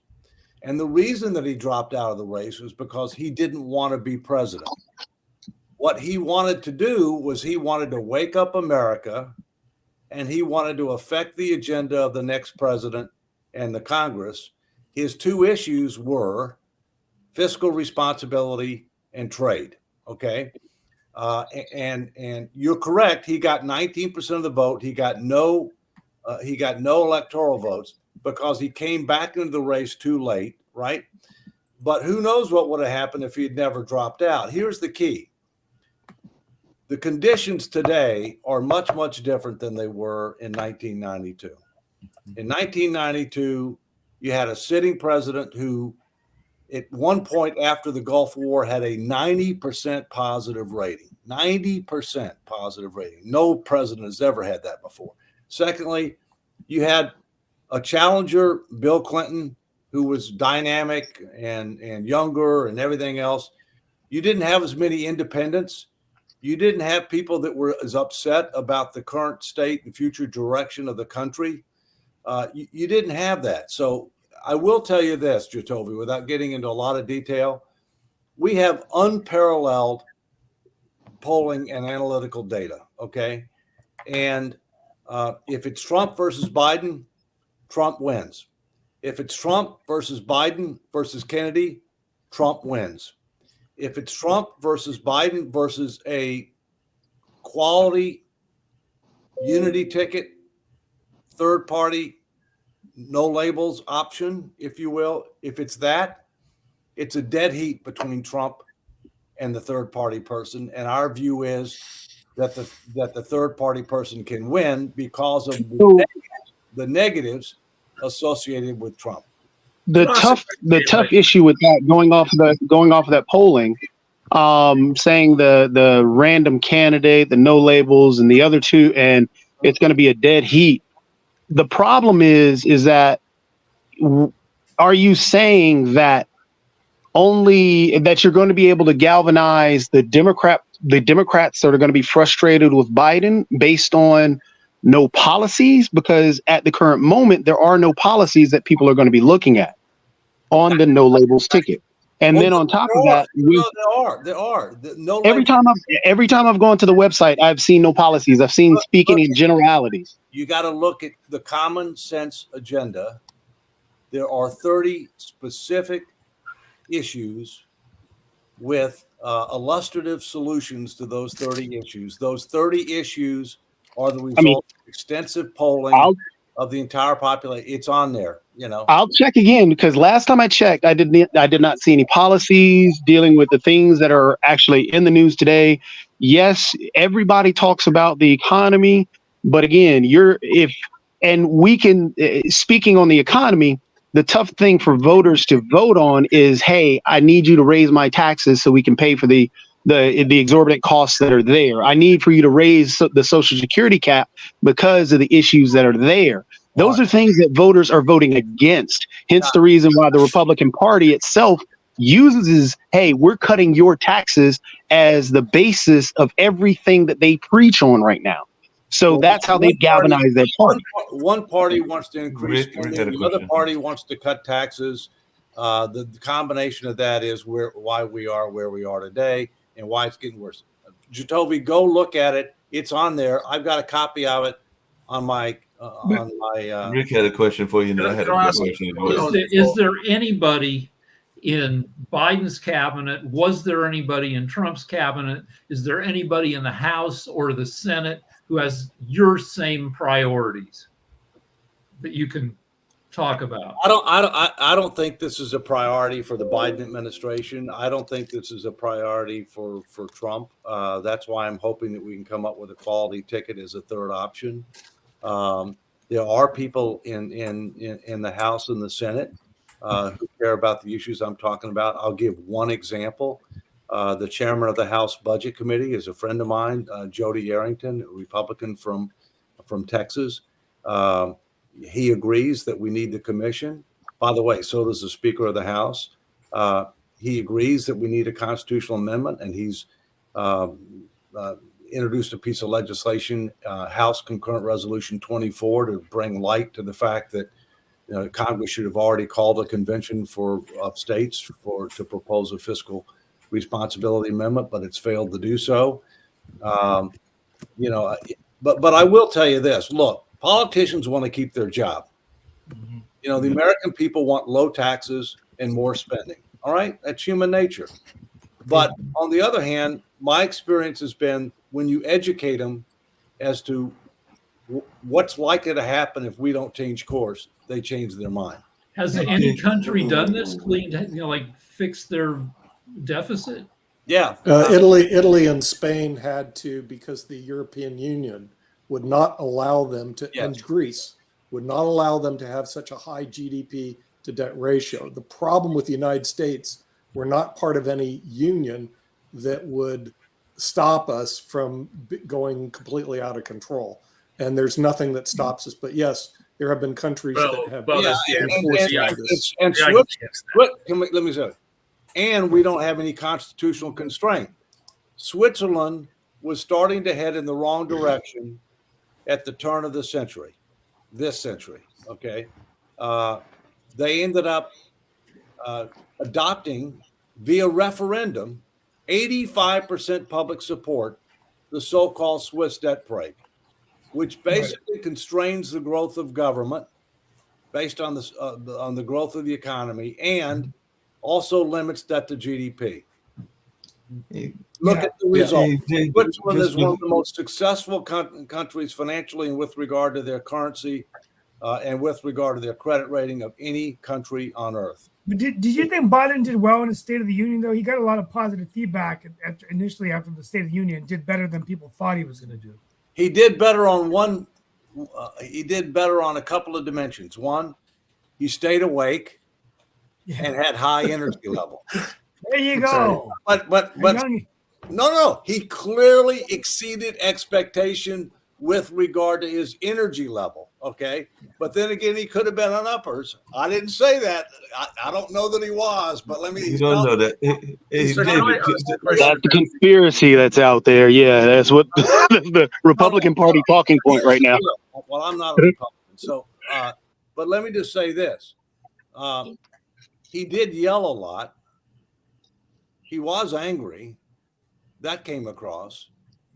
And the reason that he dropped out of the race was because he didn't want to be president. What he wanted to do was he wanted to wake up America, and he wanted to affect the agenda of the next president and the Congress. His two issues were fiscal responsibility and trade. Okay. And you're correct. He got 19% of the vote. He got no electoral votes, because he came back into the race too late, right? But who knows what would have happened if he had never dropped out. Here's the key. The conditions today are much, much different than they were in 1992. In 1992, you had a sitting president who, at one point after the Gulf War, had a 90% positive rating. 90% positive rating. No president has ever had that before. Secondly, you had a challenger, Bill Clinton, who was dynamic and younger and everything else. You didn't have as many independents. You didn't have people that were as upset about the current state and future direction of the country. You didn't have that. So I will tell you this, Jatovi, without getting into a lot of detail, we have unparalleled polling and analytical data, okay? And if it's Trump versus Biden, Trump wins. If it's Trump versus Biden versus Kennedy, Trump wins. If it's Trump versus Biden versus a quality unity ticket, third party, no labels option, if you will, if it's that, it's a dead heat between Trump and the third party person. And our view is that the third party person can win because of the negatives associated with Trump. The tough issue with that, going off of that polling, saying the random candidate, the no labels, and the other two, and it's going to be a dead heat. The problem is that, are you saying that only that you're going to be able to galvanize the Democrats that are going to be frustrated with Biden based on no policies? Because at the current moment, there are no policies that people are going to be looking at on the no labels ticket. And then on top of that, there are. No every time I've gone to the website, I've seen no policies. I've seen speaking in generalities. You got to look at the common sense agenda. There are 30 specific issues with illustrative solutions to those 30 issues. Those 30 issues are the result of extensive polling of the entire population. It's on there, you know. I'll check again, because last time I checked, I did not see any policies dealing with the things that are actually in the news today. Yes, everybody talks about the economy, but again, speaking on the economy, the tough thing for voters to vote on is, hey, I need you to raise my taxes so we can pay for the the exorbitant costs that are there. I need for you to raise the Social Security cap because of the issues that are there. Those are things that voters are voting against. Hence the reason why the Republican Party itself uses, hey, we're cutting your taxes as the basis of everything that they preach on right now. So that's how they galvanize that party. One party wants to increase spending, the other party wants to cut taxes. The combination of that is why we are where we are today and why it's getting worse. Jacoby, go look at it. It's on there. I've got a copy of it on my Rick had a question for you, and I had a question. Is there anybody in Biden's cabinet? Was there anybody in Trump's cabinet? Is there anybody in the House or the Senate who has your same priorities that you can talk about? I don't think this is a priority for the Biden administration. I don't think this is a priority for Trump. That's why I'm hoping that we can come up with a quality ticket as a third option. There are people in the House and the Senate who care about the issues I'm talking about. I'll give one example. The chairman of the House Budget Committee is a friend of mine, Jody Arrington, a Republican from Texas. He agrees that we need the commission. By the way, so does the Speaker of the House. He agrees that we need a constitutional amendment, and he's introduced a piece of legislation, House Concurrent Resolution 24, to bring light to the fact that Congress should have already called a convention of states to propose a fiscal responsibility amendment, but it's failed to do so. But I will tell you this: look, politicians want to keep their job. The American people want low taxes and more spending. All right, that's human nature. But on the other hand, my experience has been when you educate them as to what's likely to happen if we don't change course, they change their mind. Has any country done this? Fixed their deficit? Yeah. Italy and Spain had to, because the European Union would not allow them to, and Greece would not allow them to have such a high GDP to debt ratio. The problem with the United States, we're not part of any union that would stop us from going completely out of contron. And there's nothing that stops us. But yes, there have been countries that have enforced this. Let me say, and we don't have any constitutional constraint. Switzerland was starting to head in the wrong direction at the turn of the century, this century. Okay, they ended up adopting via referendum 85% public support the so-called Swiss debt brake, which basically constrains the growth of government based on the growth of the economy and also limits debt to GDP. Look at the result. Switzerland is one of the most successful countries financially and with regard to their currency and with regard to their credit rating of any country on earth. But did you think Biden did well in the State of the Union, though? He got a lot of positive feedback initially after the State of the Union, did better than people thought he was going to do. He did better on he did better on a couple of dimensions. One, he stayed awake and had high energy level. There you go. But no, he clearly exceeded expectation with regard to his energy level. Okay. But then again, he could have been on uppers. I didn't say that. I don't know that he was, but let me. You don't know that. That's the conspiracy that's out there. Yeah, that's what the Republican Party talking point right now. Well, I'm not a Republican. So, but let me just say this. He did yell a lot. He was angry. That came across.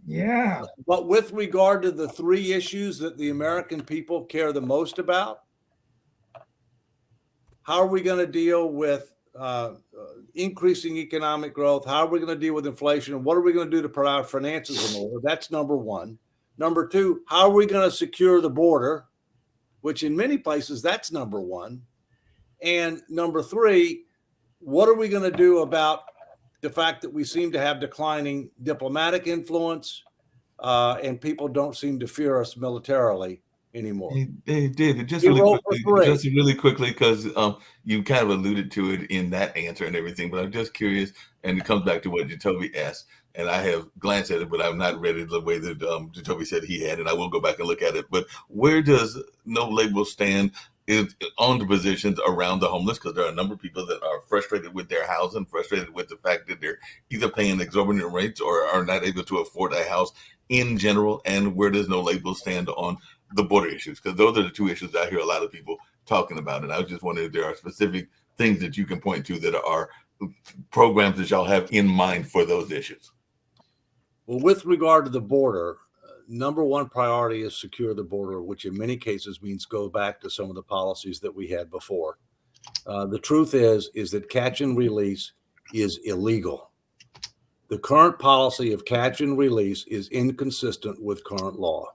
Yeah. But with regard to the three issues that the American people care the most about, how are we going to deal with increasing economic growth? How are we going to deal with inflation? And what are we going to do to put our finances in order? That's number one. Number two, how are we going to secure the border, which in many places, that's number one. And number three, what are we going to do about the fact that we seem to have declining diplomatic influence and people don't seem to fear us militarily anymore? Hey, David, just really quickly, because you kind of alluded to it in that answer and everything, but I'm just curious, and it comes back to what Jacoby asked. and I have glanced at it, but I've not read it the way that Jacoby said he had, and I will go back and look at it. But where does No Label stand is on the positions around the homeless? Because there are a number of people that are frustrated with their housing, frustrated with the fact that they're either paying exorbitant rates or are not able to afford a house in general. And where does No Label stand on the border issues? Because those are the two issues I hear a lot of people talking about. And I was just wondering if there are specific things that you can point to that are programs that y'all have in mind for those issues. Well, with regard to the border, number one priority is secure the border, which in many cases means go back to some of the policies that we had before. The truth is that catch and release is illegal. The current policy of catch and release is inconsistent with current law.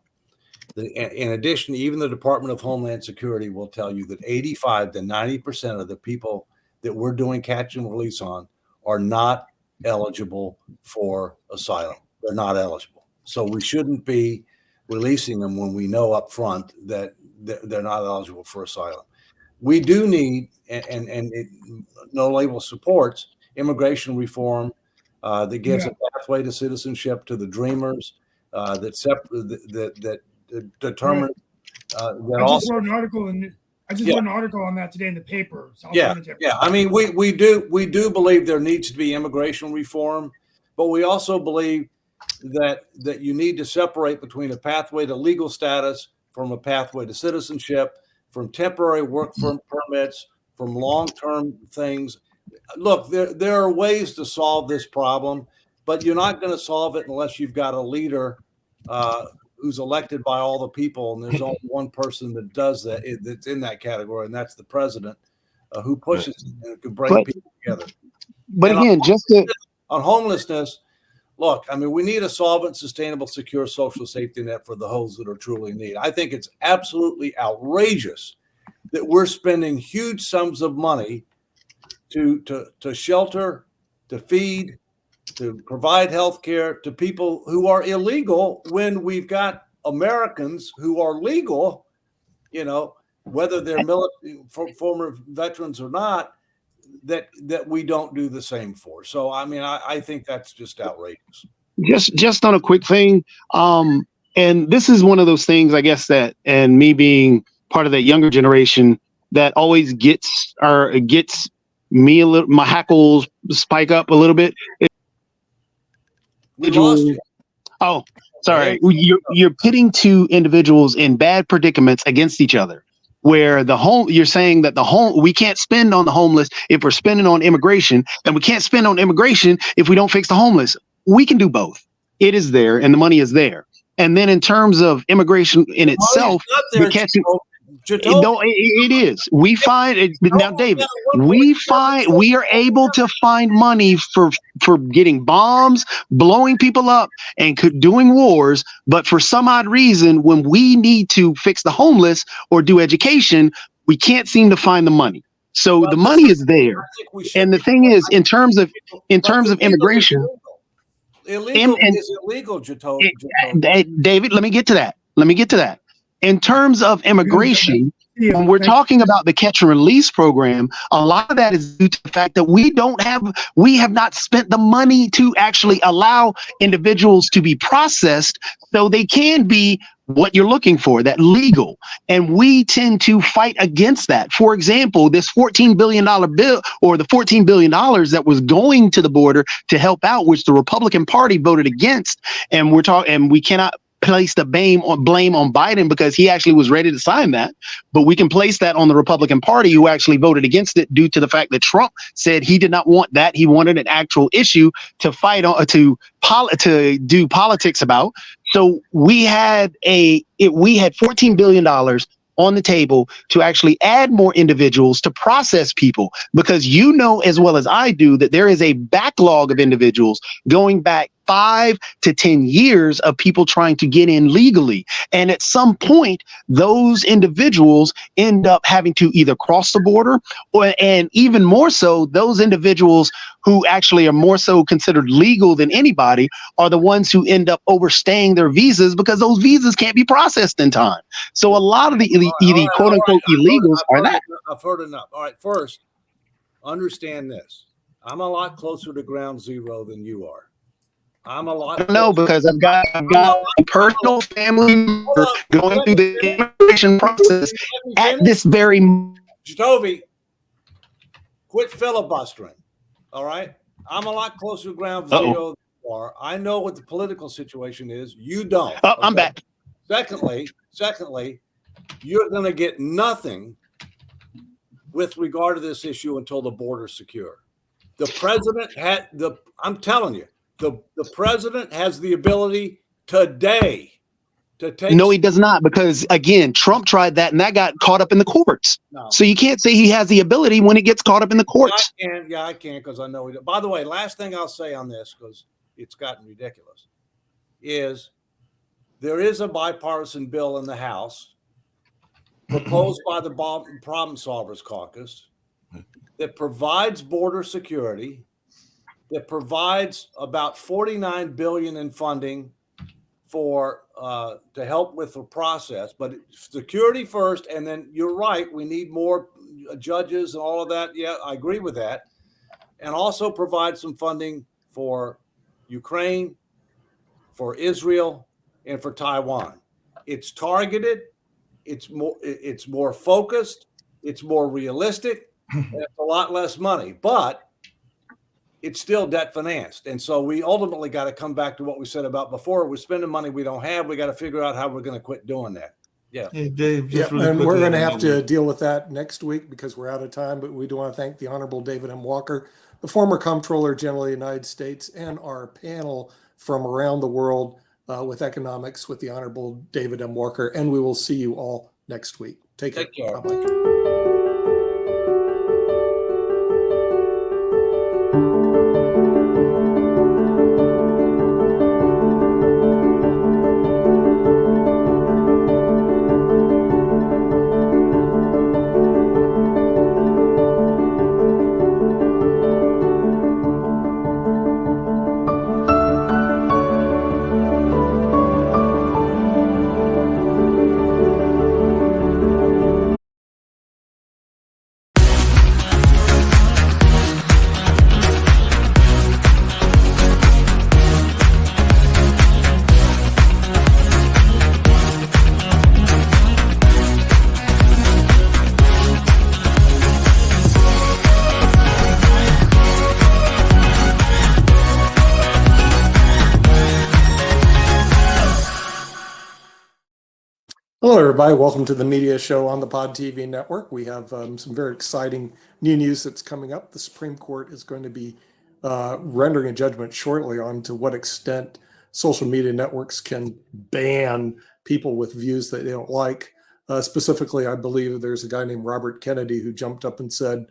In addition, even the Department of Homeland Security will tell you that 85 to 90% of the people that we're doing catch and release on are not eligible for asylum. They're not eligible. So we shouldn't be releasing them when we know up front that they're not eligible for asylum. We do need, and No Label supports immigration reform that gives a pathway to citizenship to the dreamers, that determine that I just also wrote an article wrote an article on that today in the paper. So yeah. I mean, we do believe there needs to be immigration reform, but we also believe that you need to separate between a pathway to legal status from a pathway to citizenship, from temporary work permits, from long-term things. Look, there are ways to solve this problem, but you're not going to solve it unless you've got a leader who's elected by all the people, and there's only one person that does that, that's in that category, and that's the president, who pushes and can bring people together. But and again, on homelessness, look, I mean, we need a solvent, sustainable, secure social safety net for those that are truly in need. I think it's absolutely outrageous that we're spending huge sums of money to shelter, to feed, to provide health care to people who are illegal when we've got Americans who are legal, whether they're former veterans or not, that we don't do the same for. So, I mean, I think that's just outrageous. Just on a quick thing. And this is one of those things, I guess, that, and me being part of that younger generation, that always gets me a little, my hackles spike up a little bit. We lost you. Oh, sorry. You're pitting two individuals in bad predicaments against each other. Where you're saying that we can't spend on the homeless if we're spending on immigration, and we can't spend on immigration if we don't fix the homeless. We can do both. It is there, and the money is there. And then in terms of immigration in itself, it is. We find it now, David. We are able to find money for getting bombs, blowing people up, and doing wars. But for some odd reason, when we need to fix the homeless or do education, we can't seem to find the money. So the money is there. And the thing is, in terms of immigration, illegal is illegal, David, let me get to that. In terms of immigration, when we're talking about the catch and release program, a lot of that is due to the fact that we have not spent the money to actually allow individuals to be processed so they can be what you're looking for, that legal. And we tend to fight against that. For example, this $14 billion bill, or the $14 billion that was going to the border to help out, which the Republican Party voted against. And we cannot place the blame on Biden because he actually was ready to sign that, but we can place that on the Republican Party, who actually voted against it due to the fact that Trump said he did not want that. He wanted an actual issue to fight on, to do politics about. So we had $14 billion on the table to actually add more individuals to process people, because as well as I do that there is a backlog of individuals going back 5 to 10 years of people trying to get in legally. And at some point, those individuals end up having to either cross the border, and even more so, those individuals who actually are more so considered legal than anybody are the ones who end up overstaying their visas because those visas can't be processed in time. So a lot of the quote unquote illegals are that. I've heard enough. All right. First, understand this. I'm a lot closer to ground zero than you are. I'm a lot. I don't know, because I've got a personal family member going through the immigration process at this very. Jacoby, quit filibustering. All right, I'm a lot closer to ground zero than you are. I know what the political situation is. You don't. Oh, okay? I'm back. Secondly, you're going to get nothing with regard to this issue until the border's secure. The president had I'm telling you, the president has the ability today to take. No, he does not, because again, Trump tried that and that got caught up in the courts. No. So you can't say he has the ability when it gets caught up in the courts. I can, because I know he does. By the way, last thing I'll say on this, because it's gotten ridiculous, is there is a bipartisan bill in the House proposed by the Problem Solvers Caucus that provides border security, that provides about $49 billion in funding for to help with the process, but security first. And then you're right, we need more judges and all of that. Yeah, I agree with that. And also provide some funding for Ukraine, for Israel, and for Taiwan. It's targeted. It's more focused. It's more realistic. It's a lot less money, but it's still debt financed. And so we ultimately got to come back to what we said about before. We're spending money we don't have. We got to figure out how we're going to quit doing that. Yeah. Hey, Dave, and we're going to have to deal with that next week because we're out of time, but we do want to thank the Honorable David M. Walker, the former Comptroller General of the United States, and our panel from around the world with economics with the Honorable David M. Walker. And we will see you all next week. Take care. Bye-bye. Hello, everybody. Welcome to the media show on the Pod TV network. We have some very exciting new news that's coming up. The Supreme Court is going to be rendering a judgment shortly on to what extent social media networks can ban people with views that they don't like. Specifically, I believe there's a guy named Robert Kennedy who jumped up and said,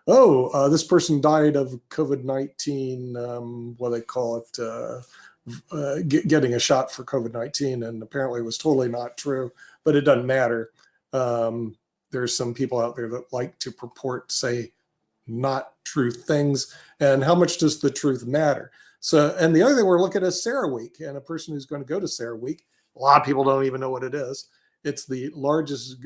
this person died of COVID-19, what they call it, getting a shot for COVID-19, and apparently it was totally not true. But it doesn't matter. There's some people out there that like to purport, say, not true things. And how much does the truth matter? So, and the other thing we're looking at is Sarah Week, and a person who's going to go to Sarah Week. A lot of people don't even know what it is. It's the largest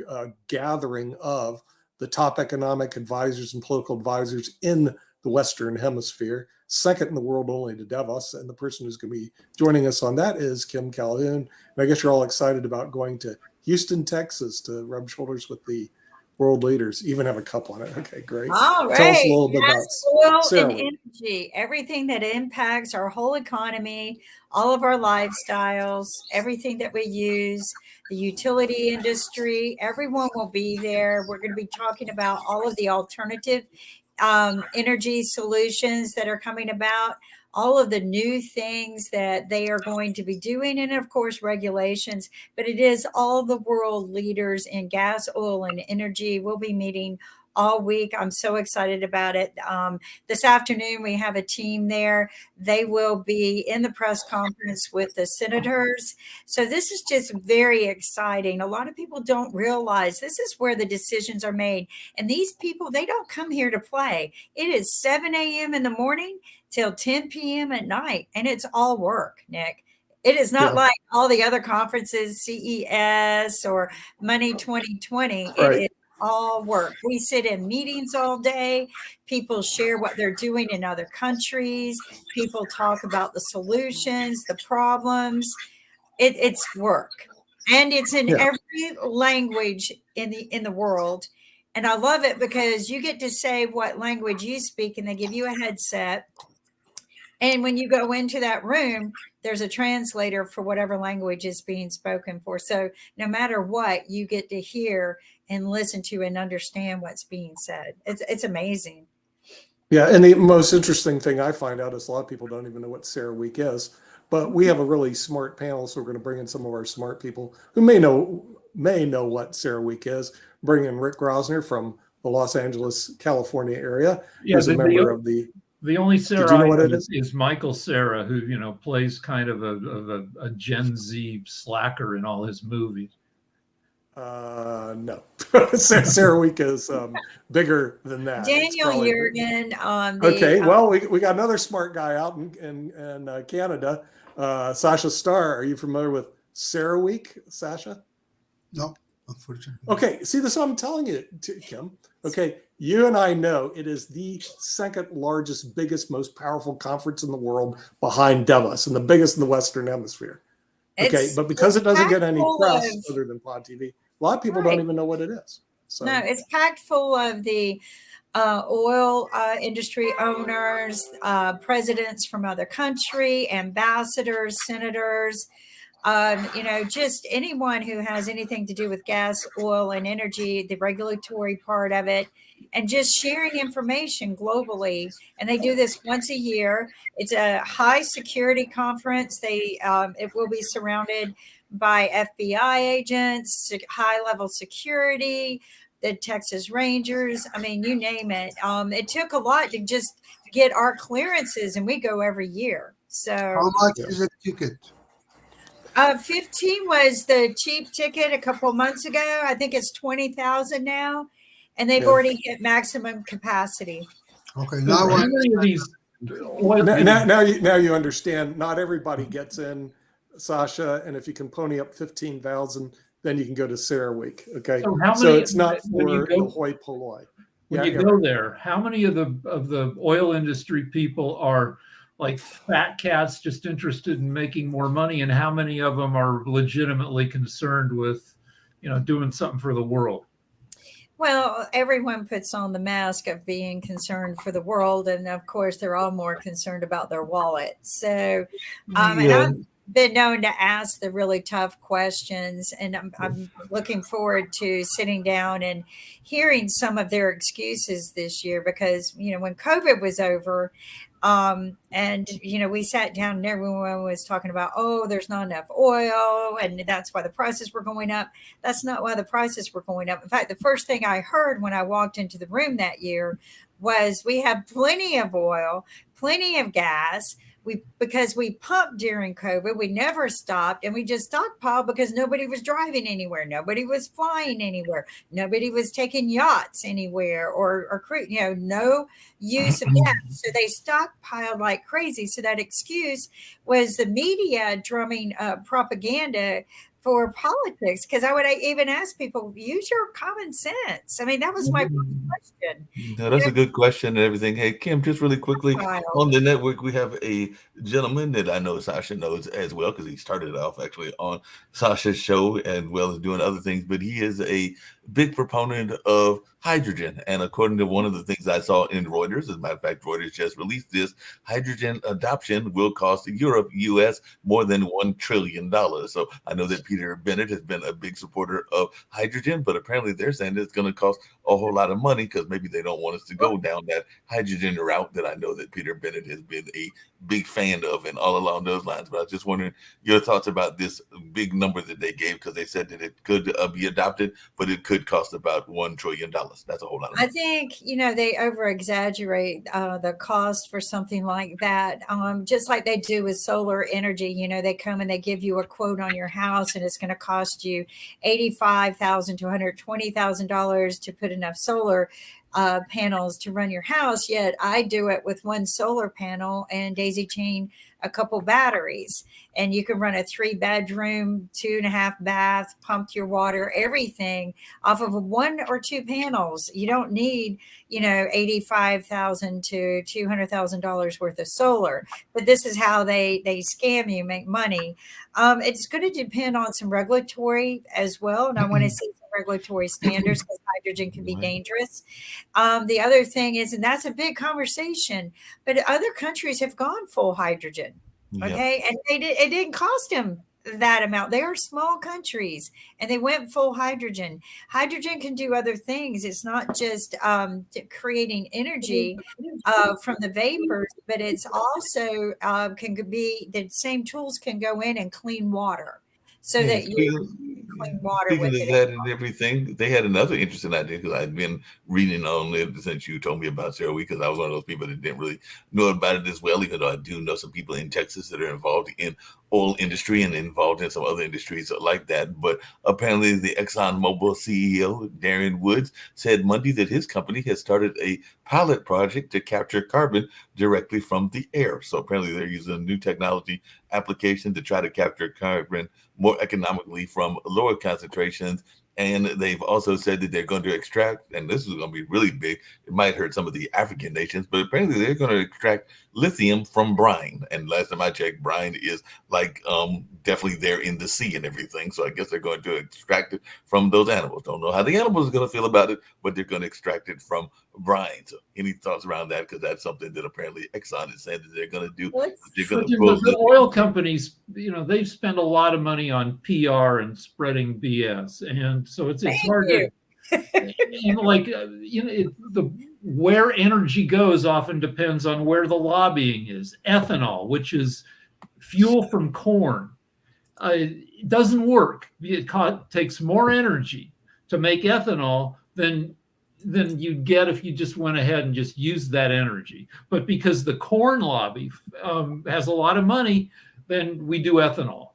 gathering of the top economic advisors and political advisors in the Western Hemisphere, second in the world only to Davos. And the person who's going to be joining us on that is Kim Calhoun. And I guess you're all excited about going to Houston, Texas to rub shoulders with the world leaders, even have a cup on it. Okay, great. All right. Tell us a little bit about Sarah. And energy, everything that impacts our whole economy, all of our lifestyles, everything that we use, the utility industry, everyone will be there. We're going to be talking about all of the alternative energy solutions that are coming about, all of the new things that they are going to be doing, and of course regulations, but it is all the world leaders in gas, oil, and energy. We'll be meeting all week. I'm so excited about it. This afternoon, we have a team there. They will be in the press conference with the senators. So this is just very exciting. A lot of people don't realize this is where the decisions are made. And these people, they don't come here to play. It is 7 a.m. in the morning till 10 p.m. at night. And it's all work, Nick. It is not like all the other conferences, CES or Money 2020. Right. It is all work. We sit in meetings all day. People share what they're doing in other countries. People talk about the solutions, the problems. It's work, and it's in every language in the world. And I love it because you get to say what language you speak, and they give you a headset. And when you go into that room, there's a translator for whatever language is being spoken for. So no matter what, you get to hear and listen to and understand what's being said. It's amazing. Yeah, and the most interesting thing I find out is a lot of people don't even know what Sarah Week is. But we have a really smart panel, so we're going to bring in some of our smart people who may know what Sarah Week is. Bring in Rick Grosner from the Los Angeles, California area. Yeah, He's a member of the. The only Sarah Did you know what it is Michael Cera, who plays kind of a Gen Z slacker in all his movies. No, Sarah Week is bigger than that. Daniel Jurgen. Okay, well, we got another smart guy out in Canada. Sasha Starr. Are you familiar with Sarah Week, Sasha? No, unfortunately. Okay, see, this is what I'm telling you, Kim. Okay, you and I know it is the second largest, biggest, most powerful conference in the world behind Davos, and the biggest in the Western Hemisphere. Okay, but because it doesn't get any press other than Pod TV, a lot of people don't even know what it is. So. No, it's packed full of the oil industry owners, presidents from other country, ambassadors, senators, just anyone who has anything to do with gas, oil, and energy, the regulatory part of it, and just sharing information globally. And they do this once a year. It's a high security conference. It will be surrounded by FBI agents, high level security, the Texas Rangers. I mean, you name it. It took a lot to just get our clearances, and we go every year. So how much is a ticket? 15 was the cheap ticket a couple months ago. I think it's 20,000 now, and they've already hit maximum capacity. Okay, now how many of these? Now you understand. Not everybody gets in, Sasha, and if you can pony up 15,000, then you can go to Sarah Week. Okay, so it's not for the hoi polloi. When you go there, how many of the oil industry people are like fat cats just interested in making more money, and how many of them are legitimately concerned with, doing something for the world? Well, everyone puts on the mask of being concerned for the world, and of course, they're all more concerned about their wallet. So, and I've been known to ask the really tough questions, and I'm looking forward to sitting down and hearing some of their excuses this year, because when COVID was over, we sat down and everyone was talking about, there's not enough oil, and that's why the prices were going up. That's not why the prices were going up. In fact, the first thing I heard when I walked into the room that year was, we have plenty of oil, plenty of gas. Because we pumped during COVID, we never stopped, and we just stockpiled because nobody was driving anywhere, nobody was flying anywhere, nobody was taking yachts anywhere or no use of gas. So they stockpiled like crazy. So that excuse was the media drumming up propaganda for politics, because I would even ask people, use your common sense. I mean, that was my question. No, that's a good question and everything. Hey, Kim, just really quickly, on the network, we have a gentleman that I know Sasha knows as well, because he started off actually on Sasha's show as well as doing other things, but he is a big proponent of hydrogen. And according to one of the things I saw in Reuters, as a matter of fact, Reuters just released this, hydrogen adoption will cost Europe, U.S. more than $1 trillion. So I know that Peter Bennett has been a big supporter of hydrogen, but apparently they're saying it's going to cost a whole lot of money, because maybe they don't want us to go down that hydrogen route that I know that Peter Bennett has been a big fan of, and all along those lines. But I was just wondering your thoughts about this big number that they gave, because they said that it could be adopted, but it could cost about $1 trillion. That's a whole lot of money. I think, they over-exaggerate the cost for something like that, just like they do with solar energy. They come and they give you a quote on your house, and it's going to cost you $85,000 to $120,000 to put enough solar. panels to run your house, yet I do it with one solar panel and daisy chain a couple batteries, and you can run a 3-bedroom, 2.5 bath, pumped your water, everything off of 1 or 2 panels. You don't need, $85,000 to $200,000 worth of solar, but this is how they scam you, make money. It's going to depend on some regulatory as well, and I want to see some regulatory standards because hydrogen can be dangerous. The other thing is, and that's a big conversation, but other countries have gone full hydrogen. Okay. And it didn't cost them that amount. They are small countries and they went full hydrogen. Hydrogen can do other things. It's not just creating energy from the vapors, but it's also can be the same tools can go in and clean water. So that you clean water with it. That and everything, they had another interesting idea because I'd been reading on it since you told me about Sarah Week, because I was one of those people that didn't really know about it as well, even though I do know some people in Texas that are involved in oil industry and involved in some other industries like that. But apparently the ExxonMobil CEO, Darren Woods, said Monday that his company has started a pilot project to capture carbon directly from the air. So apparently they're using a new technology application to try to capture carbon more economically from lower concentrations. And they've also said that they're going to extract, and this is going to be really big, it might hurt some of the African nations, but apparently they're going to extract lithium from brine. And last time I checked, brine is like definitely there in the sea and everything. So I guess they're going to extract it from those animals. Don't know how the animals are going to feel about it, but they're going to extract it from brine. So any thoughts around that? Because that's something that apparently Exxon is saying that they're going to do. The oil companies, they've spent a lot of money on PR and spreading BS, and so it's hard to. And where energy goes often depends on where the lobbying is. Ethanol, which is fuel from corn, it doesn't work. It takes more energy to make ethanol than you'd get if you just went ahead and just used that energy. But because the corn lobby has a lot of money, then we do ethanol.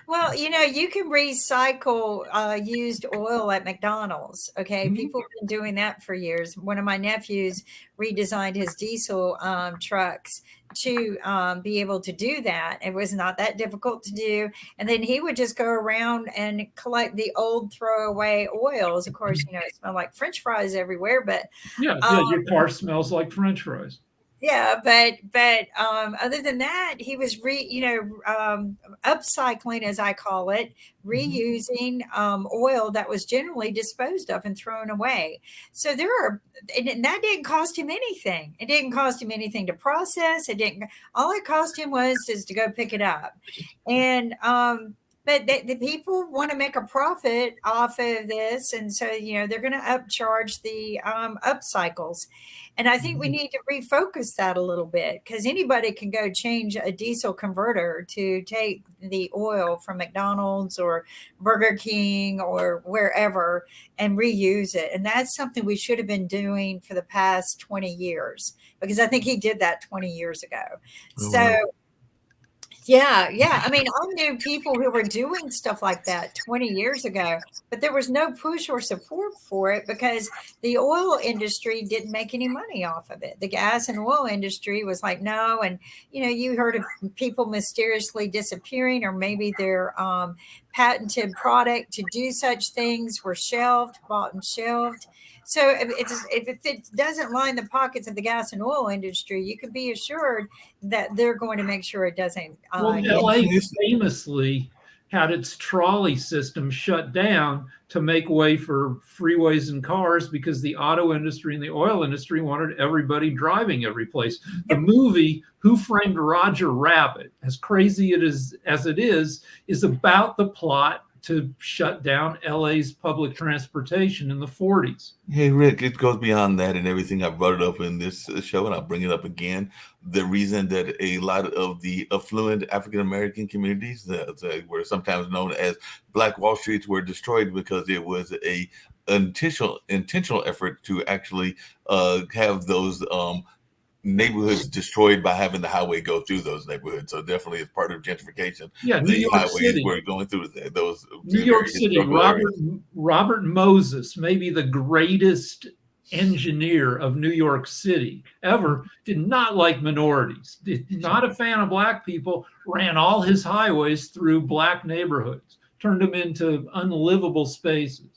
Well, you can recycle used oil at McDonald's. Okay. Mm-hmm. People have been doing that for years. One of my nephews redesigned his diesel trucks to be able to do that. It was not that difficult to do. And then he would just go around and collect the old throwaway oils. Of course, it smelled like French fries everywhere, but yeah, your car smells like French fries. Yeah, but other than that, he was upcycling, as I call it, reusing oil that was generally disposed of and thrown away. So and that didn't cost him anything. It didn't cost him anything to process. All it cost him was to go pick it up. And but the people want to make a profit off of this. And so, they're going to upcharge the upcycles. And I think we need to refocus that a little bit, because anybody can go change a diesel converter to take the oil from McDonald's or Burger King or wherever and reuse it. And that's something we should have been doing for the past 20 years, because I think he did that 20 years ago. Oh, so. Wow. Yeah. I mean, I knew people who were doing stuff like that 20 years ago, but there was no push or support for it because the oil industry didn't make any money off of it. The gas and oil industry was like, no. And, you heard of people mysteriously disappearing, or maybe their patented product to do such things were bought and shelved. So if it doesn't line the pockets of the gas and oil industry, you can be assured that they're going to make sure it doesn't. LA famously had its trolley system shut down to make way for freeways and cars because the auto industry and the oil industry wanted everybody driving every place. The movie Who Framed Roger Rabbit, as crazy as it is about the plot to shut down LA's public transportation in the 40s. Hey, Rick, it goes beyond that and everything. I brought it up in this show, and I'll bring it up again. The reason that a lot of the affluent African-American communities that were sometimes known as Black Wall Streets were destroyed because it was a intentional effort to actually have those neighborhoods destroyed by having the highway go through those neighborhoods. So definitely it's part of gentrification. Yeah, the highways were going through those. New York City, Robert Moses, maybe the greatest engineer of New York City ever, did not like minorities, not a fan of black people, ran all his highways through black neighborhoods, turned them into unlivable spaces.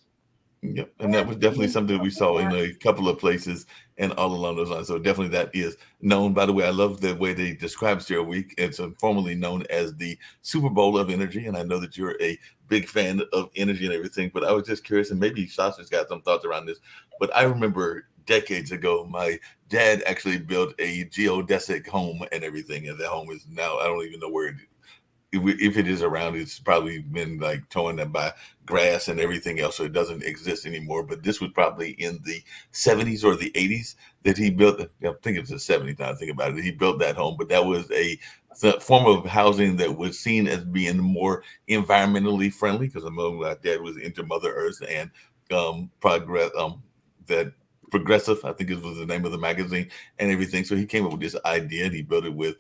Yep, and that was definitely something we saw in a couple of places and all along those lines. So definitely that is known. By the way, I love the way they describe CERAWeek. It's formerly known as the Super Bowl of energy, and I know that you're a big fan of energy and everything. But I was just curious, and maybe Sasha's got some thoughts around this. But I remember decades ago, my dad actually built a geodesic home and everything, and that home is now, I don't even know where if it is around, it's probably been like torn up by grass and everything else, so it doesn't exist anymore. But this was probably in the 70s or the 80s that he built. I think it's the 70s now I think about it. He built that home, but that was a form of housing that was seen as being more environmentally friendly, because my dad was into Mother Earth and Progressive, I think it was the name of the magazine and everything. So he came up with this idea, and he built it with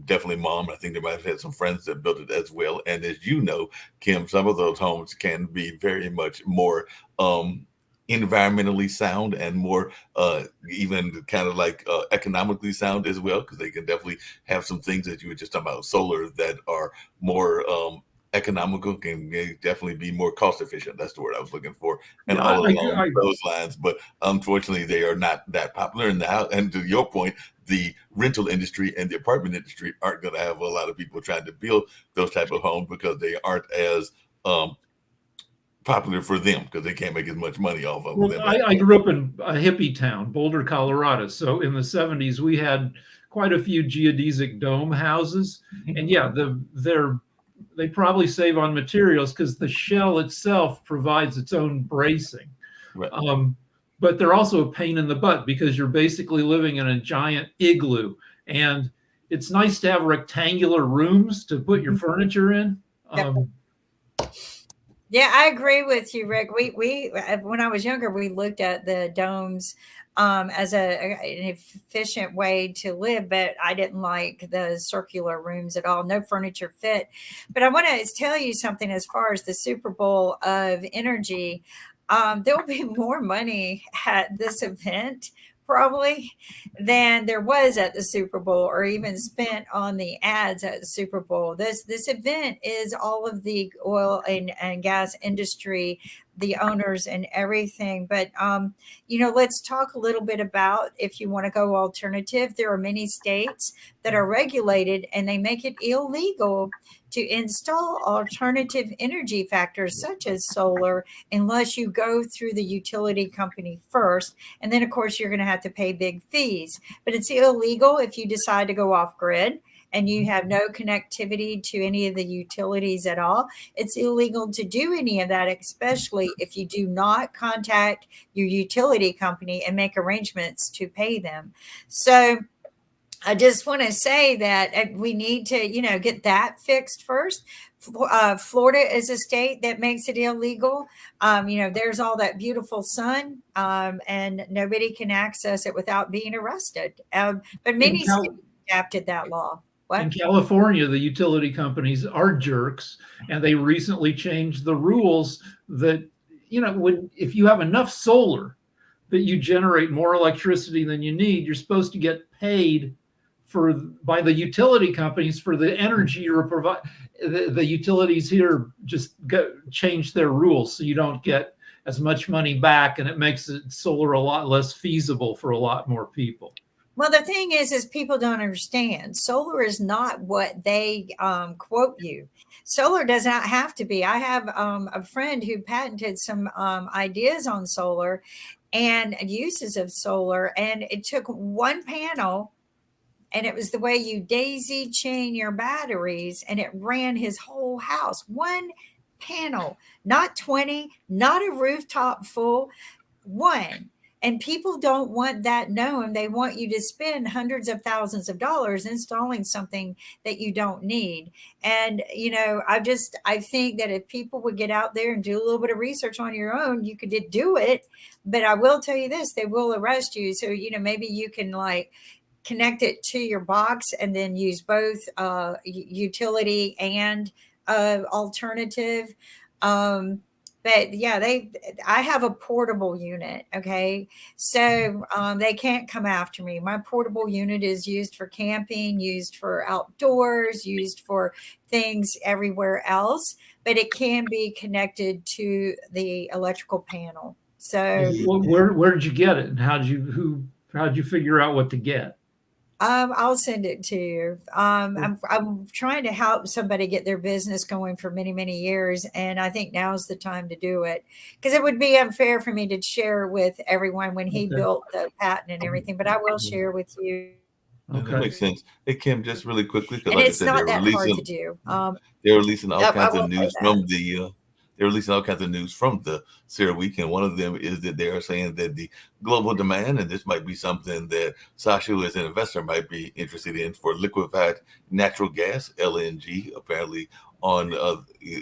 definitely Mom. I think they might have had some friends that built it as well. And as you know, Kim, some of those homes can be very much more environmentally sound and more even kind of like economically sound as well, because they can definitely have some things that you were just talking about, solar, that are more economical, can definitely be more cost efficient. That's the word I was looking for. And all along those lines, but unfortunately they are not that popular. And to your point, the rental industry and the apartment industry aren't going to have a lot of people trying to build those type of homes, because they aren't as popular for them, because they can't make as much money off of them. I grew up in a hippie town, Boulder, Colorado. So in the 70s, we had quite a few geodesic dome houses. And yeah, they probably save on materials because the shell itself provides its own bracing. Right. But they're also a pain in the butt, because you're basically living in a giant igloo. And it's nice to have rectangular rooms to put your furniture in. Yeah, I agree with you, Rick. We when I was younger, we looked at the domes as an efficient way to live, but I didn't like the circular rooms at all. No furniture fit. But I want to tell you something as far as the Super Bowl of energy. There will be more money at this event probably than there was at the Super Bowl, or even spent on the ads at the Super Bowl. This event is all of the oil and gas industry, the owners and everything. But let's talk a little bit about, if you want to go alternative, there are many states that are regulated and they make it illegal to install alternative energy factors such as solar unless you go through the utility company first. And then, of course, you're going to have to pay big fees. But it's illegal if you decide to go off grid and you have no connectivity to any of the utilities at all. It's illegal to do any of that, especially if you do not contact your utility company and make arrangements to pay them. So I just want to say that we need to, get that fixed first. Florida is a state that makes it illegal. There's all that beautiful sun, and nobody can access it without being arrested. But many states adapted that law. What? In California, the utility companies are jerks, and they recently changed the rules that, if you have enough solar that you generate more electricity than you need, you're supposed to get paid by the utility companies for the energy you're provide. The utilities here just change their rules, so you don't get as much money back, and it makes solar a lot less feasible for a lot more people. Well, the thing is people don't understand. Solar is not what they quote you. Solar does not have to be. I have a friend who patented some ideas on solar and uses of solar, and it took one panel, and it was the way you daisy chain your batteries, and it ran his whole house. One panel, not 20, not a rooftop full, one. And people don't want that known. They want you to spend hundreds of thousands of dollars installing something that you don't need. And, I think that if people would get out there and do a little bit of research on your own, you could do it. But I will tell you this, they will arrest you. So, maybe you can connect it to your box and then use both utility and alternative. But yeah, I have a portable unit. Okay. So they can't come after me. My portable unit is used for camping, used for outdoors, used for things everywhere else, but it can be connected to the electrical panel. So where did you get it, and how'd you figure out what to get? I'll send it to you. I'm trying to help somebody get their business going for many, many years, and I think now's the time to do it, because it would be unfair for me to share with everyone when he built the patent and everything. But I will share with you. Okay. That makes sense. Hey, Kim, just really quickly, because and like it's I said, not that hard to do. They're releasing all kinds of news from the. They're releasing all kinds of news from the CERAWeek, and one of them is that they are saying that the global demand, and this might be something that Sasha, who is an investor, might be interested in, for liquefied natural gas (LNG), apparently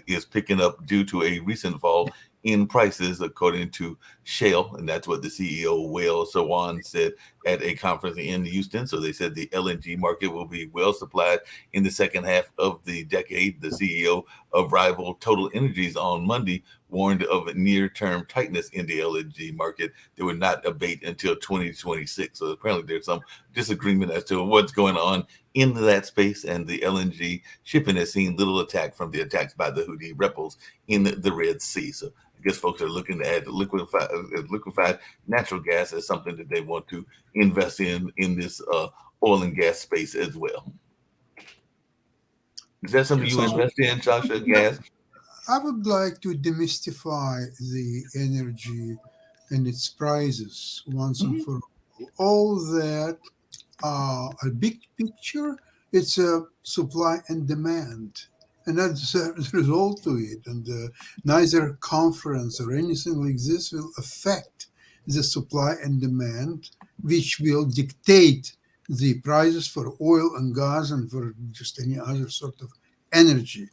is picking up due to a recent fall in prices, according to Shell, and that's what the CEO Wael Sawan said at a conference in Houston. So they said the LNG market will be well supplied in the second half of the decade. The CEO of rival Total Energies on Monday warned of near-term tightness in the LNG market that would not abate until 2026. So apparently there's some disagreement as to what's going on in that space, and the LNG shipping has seen little attack from the attacks by the Houthi rebels in the Red Sea. So I guess folks are looking at liquefied natural gas as something that they want to invest in this oil and gas space as well. Is that something you invest in, Sasha? Gas? I would like to demystify the energy and its prices once and for all. All that, a big picture, it's a supply and demand. And that's a result to it. And neither conference or anything like this will affect the supply and demand, which will dictate the prices for oil and gas and for just any other sort of energy.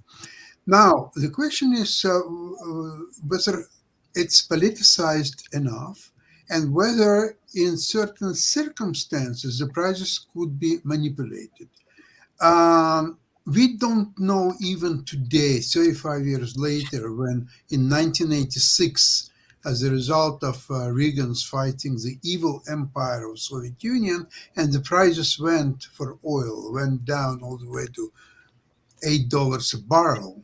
Now, the question is whether it's politicized enough and whether in certain circumstances the prices could be manipulated. We don't know even today, 35 years later, when in 1986, as a result of Reagan's fighting the evil empire of Soviet Union, and the prices for oil went down all the way to $8 a barrel,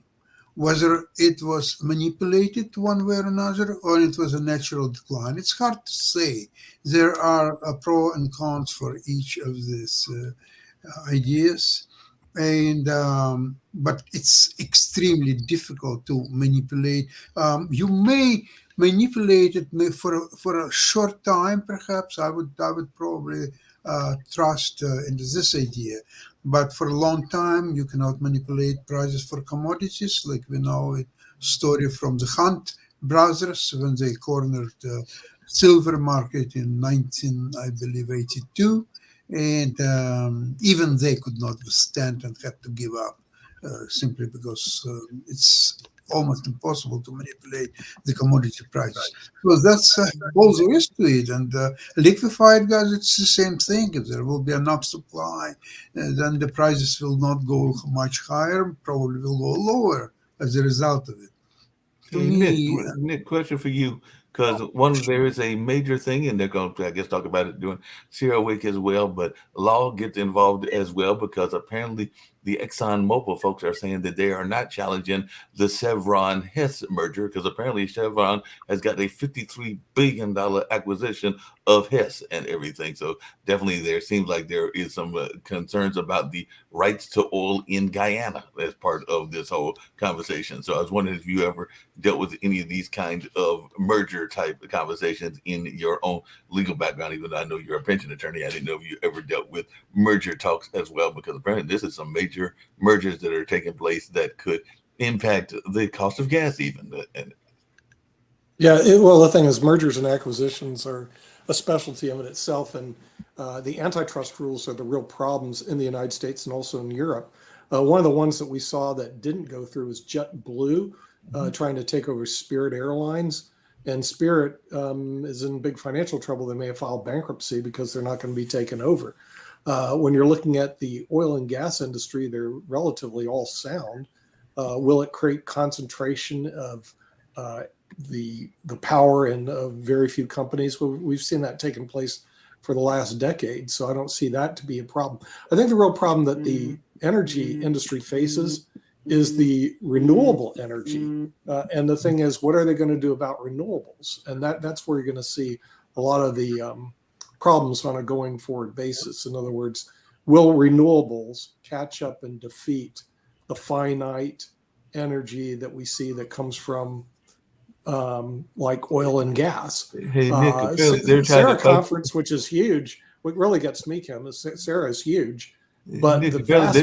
whether it was manipulated one way or another, or it was a natural decline. It's hard to say. There are pro and cons for each of these ideas, and but it's extremely difficult to manipulate. You may manipulate it for a short time, perhaps. I would probably trust into this idea. But for a long time, you cannot manipulate prices for commodities, like we know a story from the Hunt brothers when they cornered the silver market in 1982, and even they could not withstand and had to give up simply because it's almost impossible to manipulate the commodity prices. Well, that's all there is to it. And liquefied gas, it's the same thing. If there will be enough supply, then the prices will not go much higher, probably will go lower as a result of it. To me, Nick, question for you, because there is a major thing, and they're going to, I guess, talk about it during CERAWeek as well, but law gets involved as well, because apparently the ExxonMobil folks are saying that they are not challenging the Chevron-Hess merger, because apparently Chevron has got a $53 billion acquisition of Hess and everything. So definitely there seems like there is some concerns about the rights to oil in Guyana as part of this whole conversation. So I was wondering if you ever dealt with any of these kind of merger type conversations in your own legal background. Even though I know you're a pension attorney, I didn't know if you ever dealt with merger talks as well, because apparently this is some major mergers that are taking place that could impact the cost of gas even. Yeah, well, the thing is, mergers and acquisitions are a specialty of it itself, and the antitrust rules are the real problems in the United States and also in Europe. One of the ones that we saw that didn't go through was JetBlue trying to take over Spirit Airlines, and Spirit is in big financial trouble. They may have filed bankruptcy because they're not going to be taken over. When you're looking at the oil and gas industry, they're relatively all sound. Will it create concentration of power in very few companies. We've seen that taking place for the last decade, so I don't see that to be a problem. I think the real problem that the energy industry faces is the renewable energy, and the thing is, what are they going to do about renewables? And that's where you're going to see a lot of the problems on a going forward basis. In other words, will renewables catch up and defeat the finite energy that we see that comes from like oil and gas? Hey, Nick, they're Sarah conference, which is huge. What really gets me, Kim, is Sarah is huge, but Nick, the vast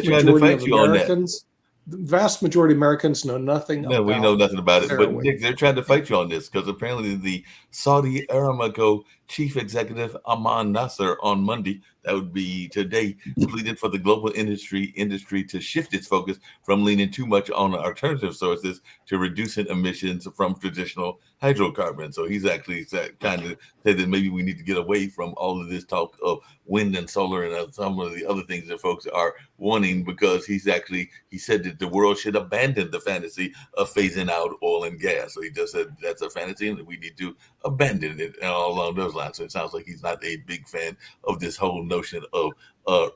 majority of Americans know nothing. No, we know nothing about it. But Nick, they're trying to fight you on this because apparently the Saudi Aramco chief executive Aman Nasser on Monday, that would be today, pleaded for the global industry to shift its focus from leaning too much on alternative sources to reducing emissions from traditional hydrocarbons. So he's actually kind of said that maybe we need to get away from all of this talk of wind and solar and some of the other things that folks are wanting, because he said that the world should abandon the fantasy of phasing out oil and gas. So he just said that's a fantasy and we need to abandon it, and all along those lines. So it sounds like he's not a big fan of this whole notion of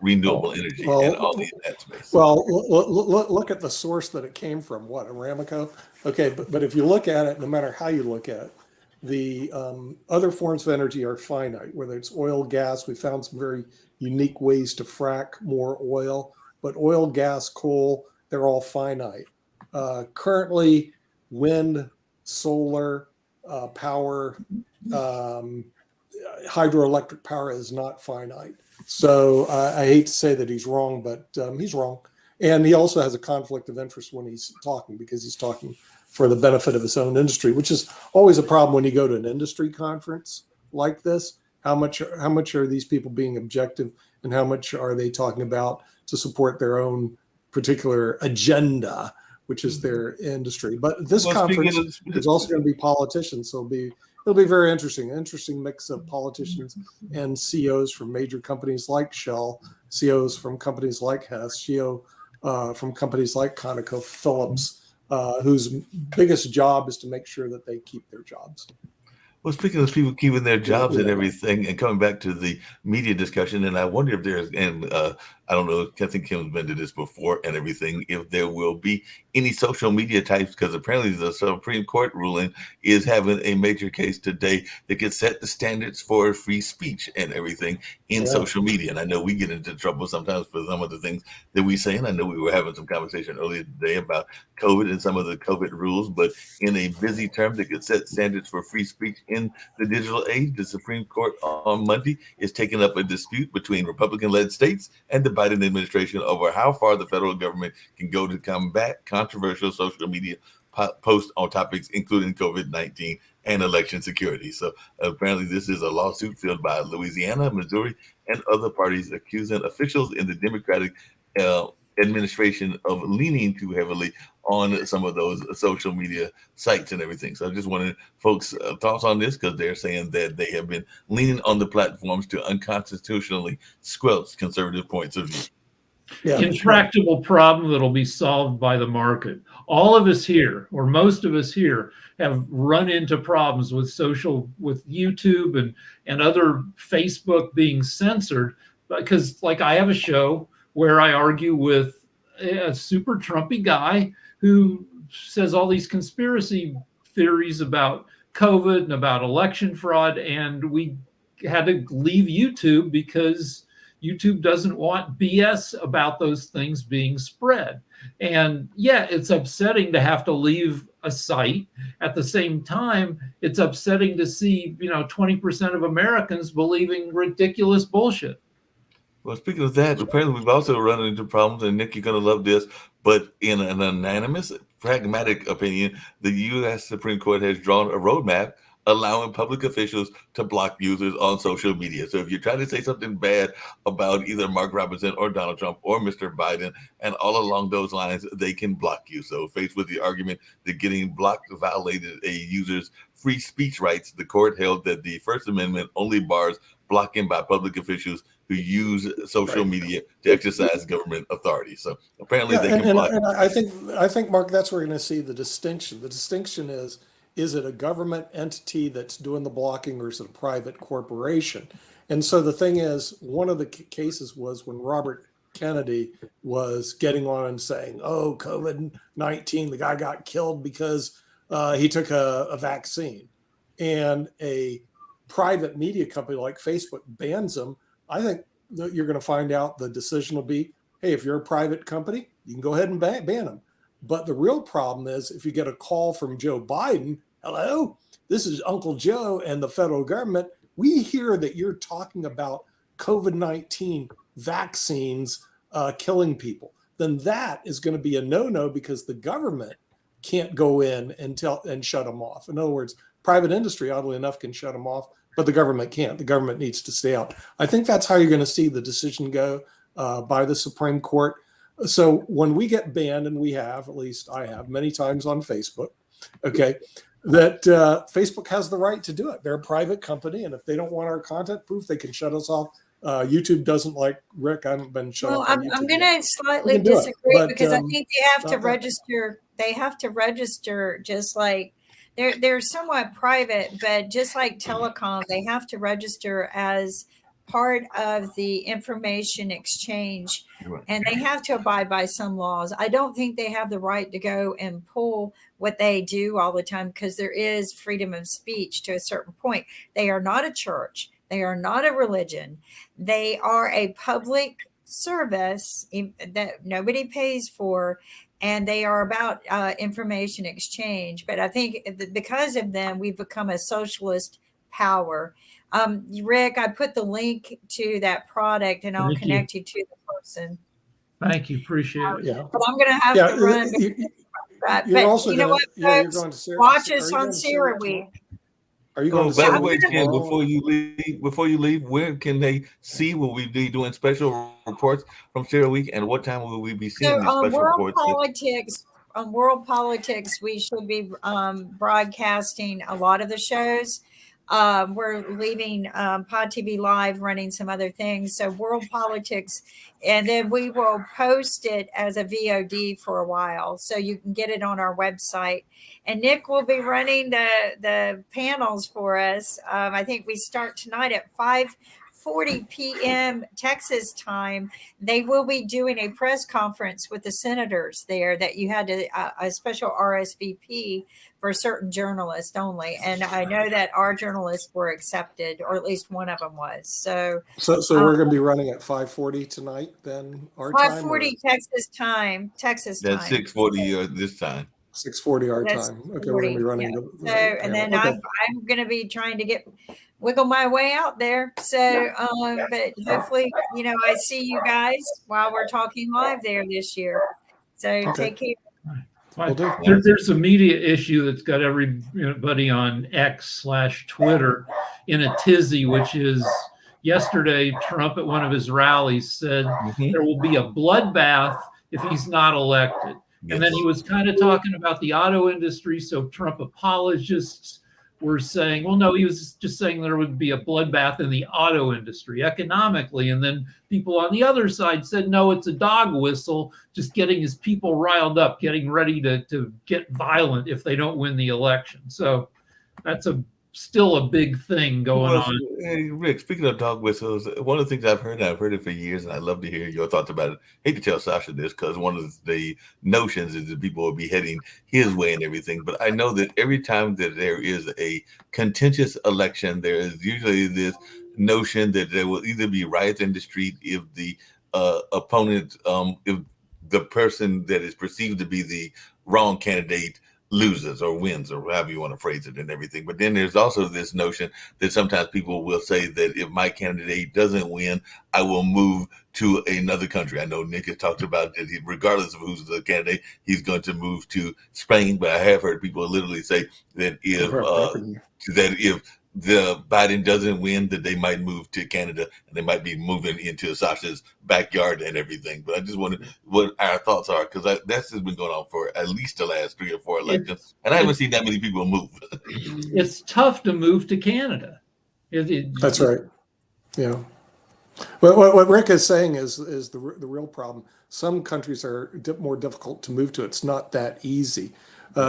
renewable energy and all in that space. Well, look at the source that it came from. What, Aramco? Okay, but if you look at it, no matter how you look at it, the other forms of energy are finite, whether it's oil, gas. We found some very unique ways to frack more oil, but oil, gas, coal, they're all finite. Currently, wind, solar power, hydroelectric power is not finite. So I hate to say that he's wrong, but he's wrong. And he also has a conflict of interest when he's talking, because he's talking for the benefit of his own industry, which is always a problem when you go to an industry conference like this. How much are these people being objective, and how much are they talking about to support their own particular agenda, which is their industry? But this conference is also going to be politicians, so it'll be very interesting. An interesting mix of politicians and CEOs from major companies like Shell, CEOs from companies like Hess, CEO from companies like ConocoPhillips, whose biggest job is to make sure that they keep their jobs. Well, speaking of people keeping their jobs and everything, and coming back to the media discussion, and I wonder if there's, and I don't know, I think Kim's been to this before and everything, if there will be any social media types, because apparently the Supreme Court ruling is having a major case today that could set the standards for free speech and everything in social media. And I know we get into trouble sometimes for some of the things that we say, and I know we were having some conversation earlier today about COVID and some of the COVID rules, but in a busy term that could set standards for free speech in the digital age, the Supreme Court on Monday is taking up a dispute between Republican-led states and the Biden administration over how far the federal government can go to combat controversial social media posts on topics including COVID-19 and election security. So apparently this is a lawsuit filed by Louisiana, Missouri, and other parties accusing officials in the Democratic administration of leaning too heavily on some of those social media sites and everything. So I just wanted folks' thoughts on this, because they're saying that they have been leaning on the platforms to unconstitutionally squelch conservative points of view. Yeah, intractable problem that'll be solved by the market. All of us here, or most of us here, have run into problems with YouTube and other Facebook being censored, because like I have a show where I argue with a super Trumpy guy who says all these conspiracy theories about COVID and about election fraud, and we had to leave YouTube because YouTube doesn't want BS about those things being spread. And yeah, it's upsetting to have to leave a site. At the same time, it's upsetting to see, 20% of Americans believing ridiculous bullshit. Well, speaking of that, apparently we've also run into problems, and Nick, you're going to love this, but in an unanimous, pragmatic opinion, the U.S. Supreme Court has drawn a roadmap allowing public officials to block users on social media. So if you're trying to say something bad about either Mark Robinson or Donald Trump or Mr. Biden, and all along those lines, they can block you. So faced with the argument that getting blocked violated a user's free speech rights, the court held that the First Amendment only bars blocking by public officials who use social media to exercise government authority. So apparently they can block. And I think, Mark, that's where we're going to see the distinction. The distinction is is it a government entity that's doing the blocking, or is it a private corporation? And so the thing is, one of the cases was when Robert Kennedy was getting on and saying, oh, COVID-19, the guy got killed because he took a vaccine. And a private media company like Facebook bans him. I think that you're going to find out the decision will be, hey, if you're a private company, you can go ahead and ban them. But the real problem is if you get a call from Joe Biden, hello, this is Uncle Joe and the federal government. We hear that you're talking about COVID-19 vaccines killing people. Then that is going to be a no-no, because the government can't go in and shut them off. In other words, private industry, oddly enough, can shut them off, but the government can't. The government needs to stay out. I think that's how you're going to see the decision go by the Supreme Court. So when we get banned, and we have, at least I have many times on Facebook, okay, that Facebook has the right to do it. They're a private company, and if they don't want our content proof, they can shut us off. YouTube doesn't like Rick. I haven't been shut off on YouTube. I'm going to slightly disagree, because I think they have to register. They have to register, just like they're somewhat private, but just like telecom, they have to register as part of the information exchange, and they have to abide by some laws. I don't think they have the right to go and pull what they do all the time, because there is freedom of speech to a certain point. They are not a church. They are not a religion. They are a public service that nobody pays for, and they are about information exchange. But I think because of them, we've become a socialist power. Rick, I put the link to that product, and I'll connect you to the person. Thank you. Appreciate it. Yeah. But I'm going to have to run. But you know what, folks? Watch us on Sierra Week. Are you going to by the way, Ken, before you leave, where can they see? Will we be doing special reports from Sierra Week, and what time will we be seeing these special reports? On World Politics, we should be broadcasting a lot of the shows. We're leaving Pod TV Live, running some other things. So World Politics, and then we will post it as a VOD for a while, so you can get it on our website. And Nick will be running the panels for us. I think we start tonight at 5:40 p.m. Texas time. They will be doing a press conference with the senators there, that you had to a special RSVP for certain journalists only. And I know that our journalists were accepted, or at least one of them was. So we're going to be running at 5:40 tonight, then our 5:40 Texas time. That's 6:40 this time. 6:40 our time. Okay, we're going to be running. Yeah. And then I'm going to be trying to wiggle my way out there. So, but hopefully, I see you guys while we're talking live there this year. So take care. There's a media issue that's got everybody on X/Twitter in a tizzy, which is yesterday Trump at one of his rallies said there will be a bloodbath if he's not elected. And then he was kind of talking about the auto industry. So Trump apologists were saying, well, no, he was just saying there would be a bloodbath in the auto industry economically. And then people on the other side said, no, it's a dog whistle, just getting his people riled up, getting ready to get violent if they don't win the election. So that's still a big thing going on. Hey, Rick, speaking of dog whistles, one of the things I've heard it for years, and I'd love to hear your thoughts about it. I hate to tell Sasha this, because one of the notions is that people will be heading his way and everything. But I know that every time that there is a contentious election, there is usually this notion that there will either be riots in the street if the opponent, if the person that is perceived to be the wrong candidate loses or wins, or however you want to phrase it and everything. But then there's also this notion that sometimes people will say that if my candidate doesn't win, I will move to another country. I know Nick has talked about that regardless of who's the candidate, he's going to move to Spain. But I have heard people literally say that if the Biden doesn't win, that they might move to Canada, and they might be moving into Sasha's backyard and everything. But I just wondered what our thoughts are, because that's been going on for at least the last 3 or 4 elections, and I haven't seen that many people move. It's tough to move to Canada. That's right. Yeah. Well, what Rick is saying is the real problem. Some countries are more difficult to move to. It's not that easy.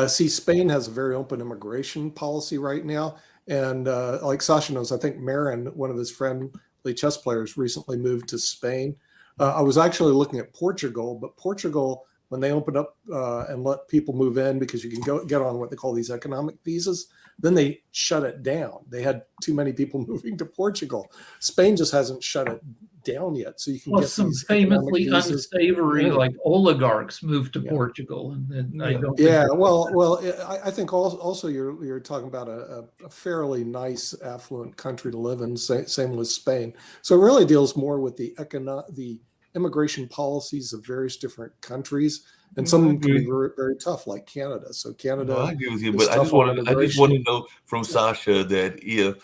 See, Spain has a very open immigration policy right now. And like Sasha knows, I think Marin, one of his friendly chess players, recently moved to Spain. I was actually looking at Portugal, but Portugal, when they opened up and let people move in because you can go get on what they call these economic visas, then they shut it down. They had too many people moving to Portugal. Spain just hasn't shut it down yet, so you can get some these famously visas. unsavory like oligarchs moved to Portugal, and I don't. Well, I think also you're talking about a fairly nice, affluent country to live in. Same with Spain. So it really deals more with the immigration policies of various different countries, and some can be very, very tough, like Canada. So Canada, I agree with you, but I just want to know from Sasha that if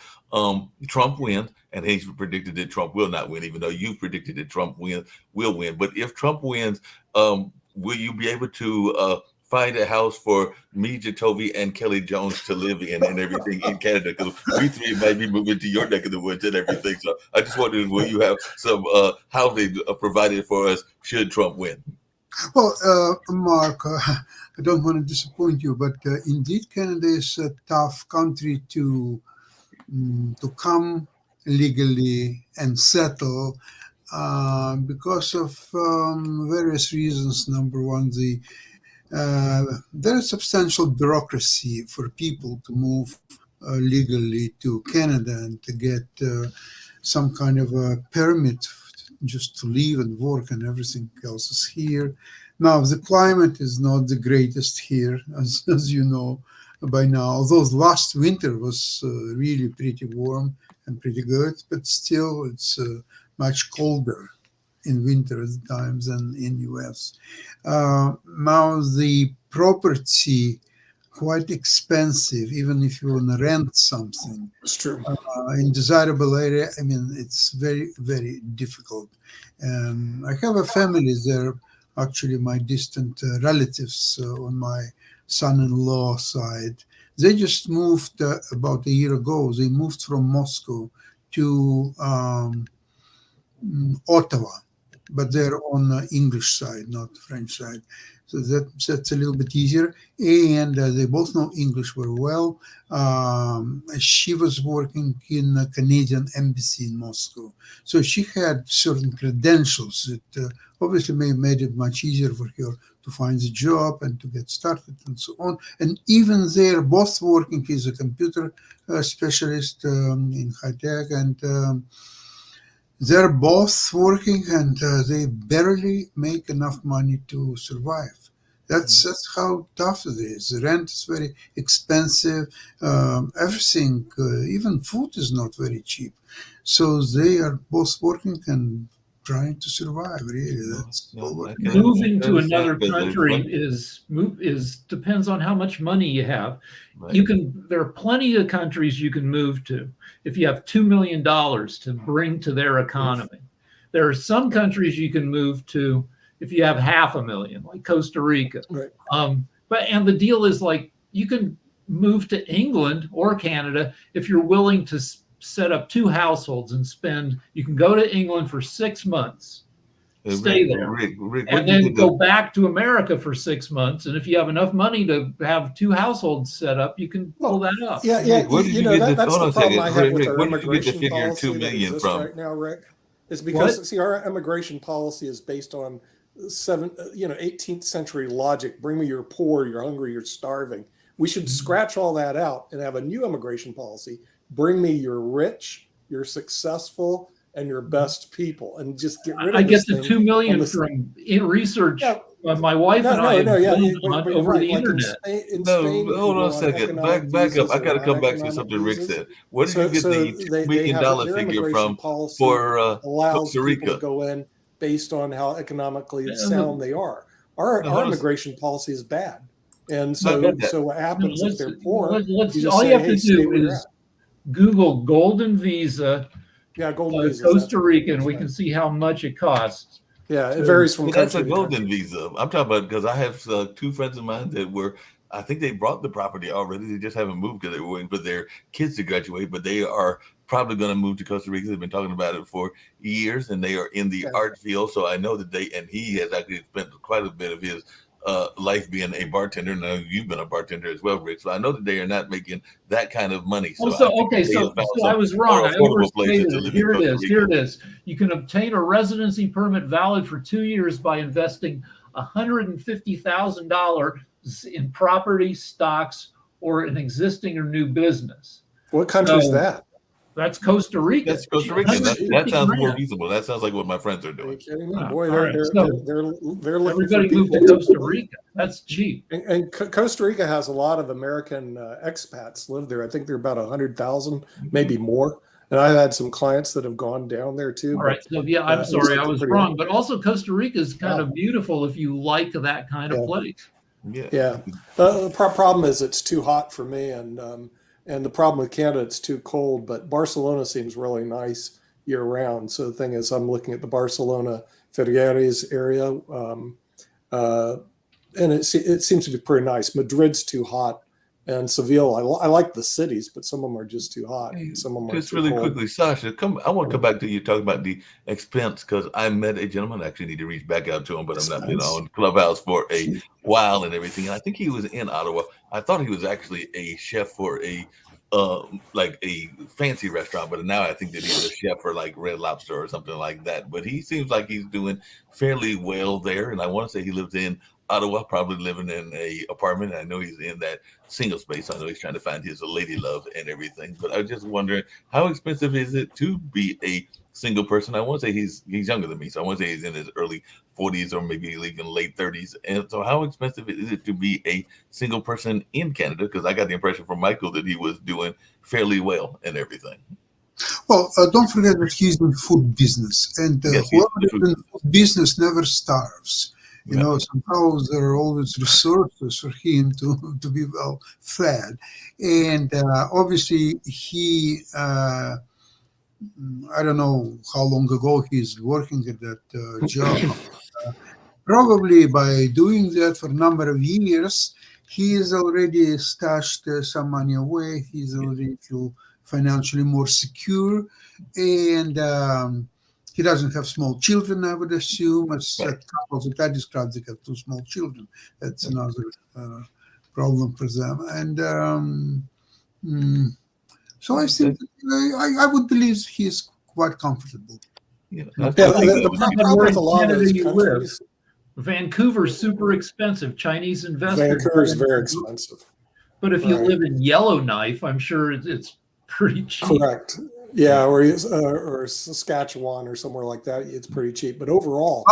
Trump wins, and he's predicted that Trump will not win, even though you predicted that Trump will win. But if Trump wins, will you be able to find a house for me, Jacoby, and Kelly Jones to live in and everything in Canada? Because we three might be moving to your neck of the woods and everything. So I just wondered, will you have some housing provided for us should Trump win? Well, Mark, I don't want to disappoint you, but indeed, Canada is a tough country to come legally and settle because of various reasons. Number one, there is substantial bureaucracy for people to move legally to Canada and to get some kind of a permit just to live and work, and everything else is here. Now, the climate is not the greatest here, as you know by now, although last winter was really pretty warm and pretty good, but still it's much colder in winter at times than in US. Now, the property quite expensive, even if you want to rent something. It's true. In desirable area, I mean, it's very, very difficult. I have a family there, actually my distant relatives on my son-in-law side. They just moved about a year ago. They moved from Moscow to Ottawa, but they're on the English side, not French side. So that's a little bit easier. And they both know English very well. She was working in a Canadian embassy in Moscow. So she had certain credentials that obviously made it much easier for her to find a job and to get started and so on. And even they're both working. He's a computer specialist in high tech, and they're both working, and they barely make enough money to survive. That's how tough it is. The rent is very expensive. Everything, even food, is not very cheap. So they are both working and trying to survive. Really, that's moving to another country depends on how much money you have. Right. There are plenty of countries you can move to if you have $2 million to bring to their economy. There are some countries you can move to if you have $500,000, like Costa Rica. Right. And the deal is, like, you can move to England or Canada if you're willing to set up 2 households and you can go to England for 6 months, stay there, Rick, and then go back to America for 6 months. And if you have enough money to have 2 households set up, you can pull that up. Yeah. That's the problem I have with our immigration policy that exists right now, Rick. Is because our immigration policy is based on 18th century logic. Bring me your poor, you're hungry, you're starving. We should scratch all that out and have a new immigration policy. Bring me your rich, your successful, and your best people, and just get rid of. I get the $2 million from research. Yeah. My wife and I over the internet. In Spain, hold on a second. Back up. I got to come back to something Rick said. Where did you get the $2 million figure from for Costa Rica? To go in based on how economically sound they are. Our immigration policy is bad, and so what happens if they're poor? All you have to do is Google golden visa. Yeah, golden visa. Costa Rica, and we can see how much it costs. Yeah, it varies from country to country. That's a golden visa. I'm talking about because I have 2 friends of mine that I think they bought the property already. They just haven't moved because they were waiting for their kids to graduate, but they are probably going to move to Costa Rica. They've been talking about it for years, and they are in the art field. So I know that he has actually spent quite a bit of his life being a bartender. Now you've been a bartender as well, Rick. So I know that they are not making that kind of money. So, so I was wrong. I overstated it. Here it is. Here it is. You can obtain a residency permit valid for 2 years by investing $150,000 in property, stocks, or an existing or new business. What country is that? That's Costa Rica. That's Costa Rica. That sounds more reasonable. That sounds like what my friends are doing. Are you kidding me? Boy, right. they're looking everybody for moved to Costa Rica. That's cheap. And Costa Rica has a lot of American expats live there. I think they're about 100,000, maybe more. And I've had some clients that have gone down there too. All right. So yeah, I'm sorry, I was wrong. But also Costa Rica is kind of beautiful if you like that kind of place. Yeah. The problem is it's too hot for me, and the problem with Canada, it's too cold. But Barcelona seems really nice year round. So the thing is, I'm looking at the Barcelona Figueres area, and it seems to be pretty nice. Madrid's too hot, and Seville. I like the cities, but some of them are just too hot. Some of them just are really cold. quickly, Sasha. I want to come back to you talking about the expense, because I met a gentleman. I actually need to reach back out to him, but I'm not been on Clubhouse for a while and everything. And I think he was in Ottawa. I thought he was actually a chef for a like a fancy restaurant, but now I think that he's a chef for like Red Lobster or something like that. But he seems like he's doing fairly well there, and I want to say he lives in Ottawa, probably living in a apartment. I know he's in that single space. I know he's trying to find his lady love and everything. But I was just wondering, how expensive is it to be a single person? I want to say he's younger than me, so I want to say he's in his early 40s or maybe even late 30s. And so how expensive is it to be a single person in Canada? Because I got the impression from Michael that he was doing fairly well and everything. Well, don't forget that he's in food business, and whoever is in food business never starves. You know, somehow there are always resources for him to be well fed. And obviously he, I don't know how long ago he's working at that job. Probably by doing that for a number of years, he has already stashed some money away. He's already feel financially more secure. And he doesn't have small children, I would assume. As couples that I described, they have 2 small children. That's another problem for them. And so I think I would believe he is quite comfortable. The problem with a lot of those countries. Vancouver's super expensive. Chinese investors. Vancouver's very expensive. But if you live in Yellowknife, I'm sure it's pretty cheap. Correct. Yeah, or Saskatchewan or somewhere like that, it's pretty cheap. But overall,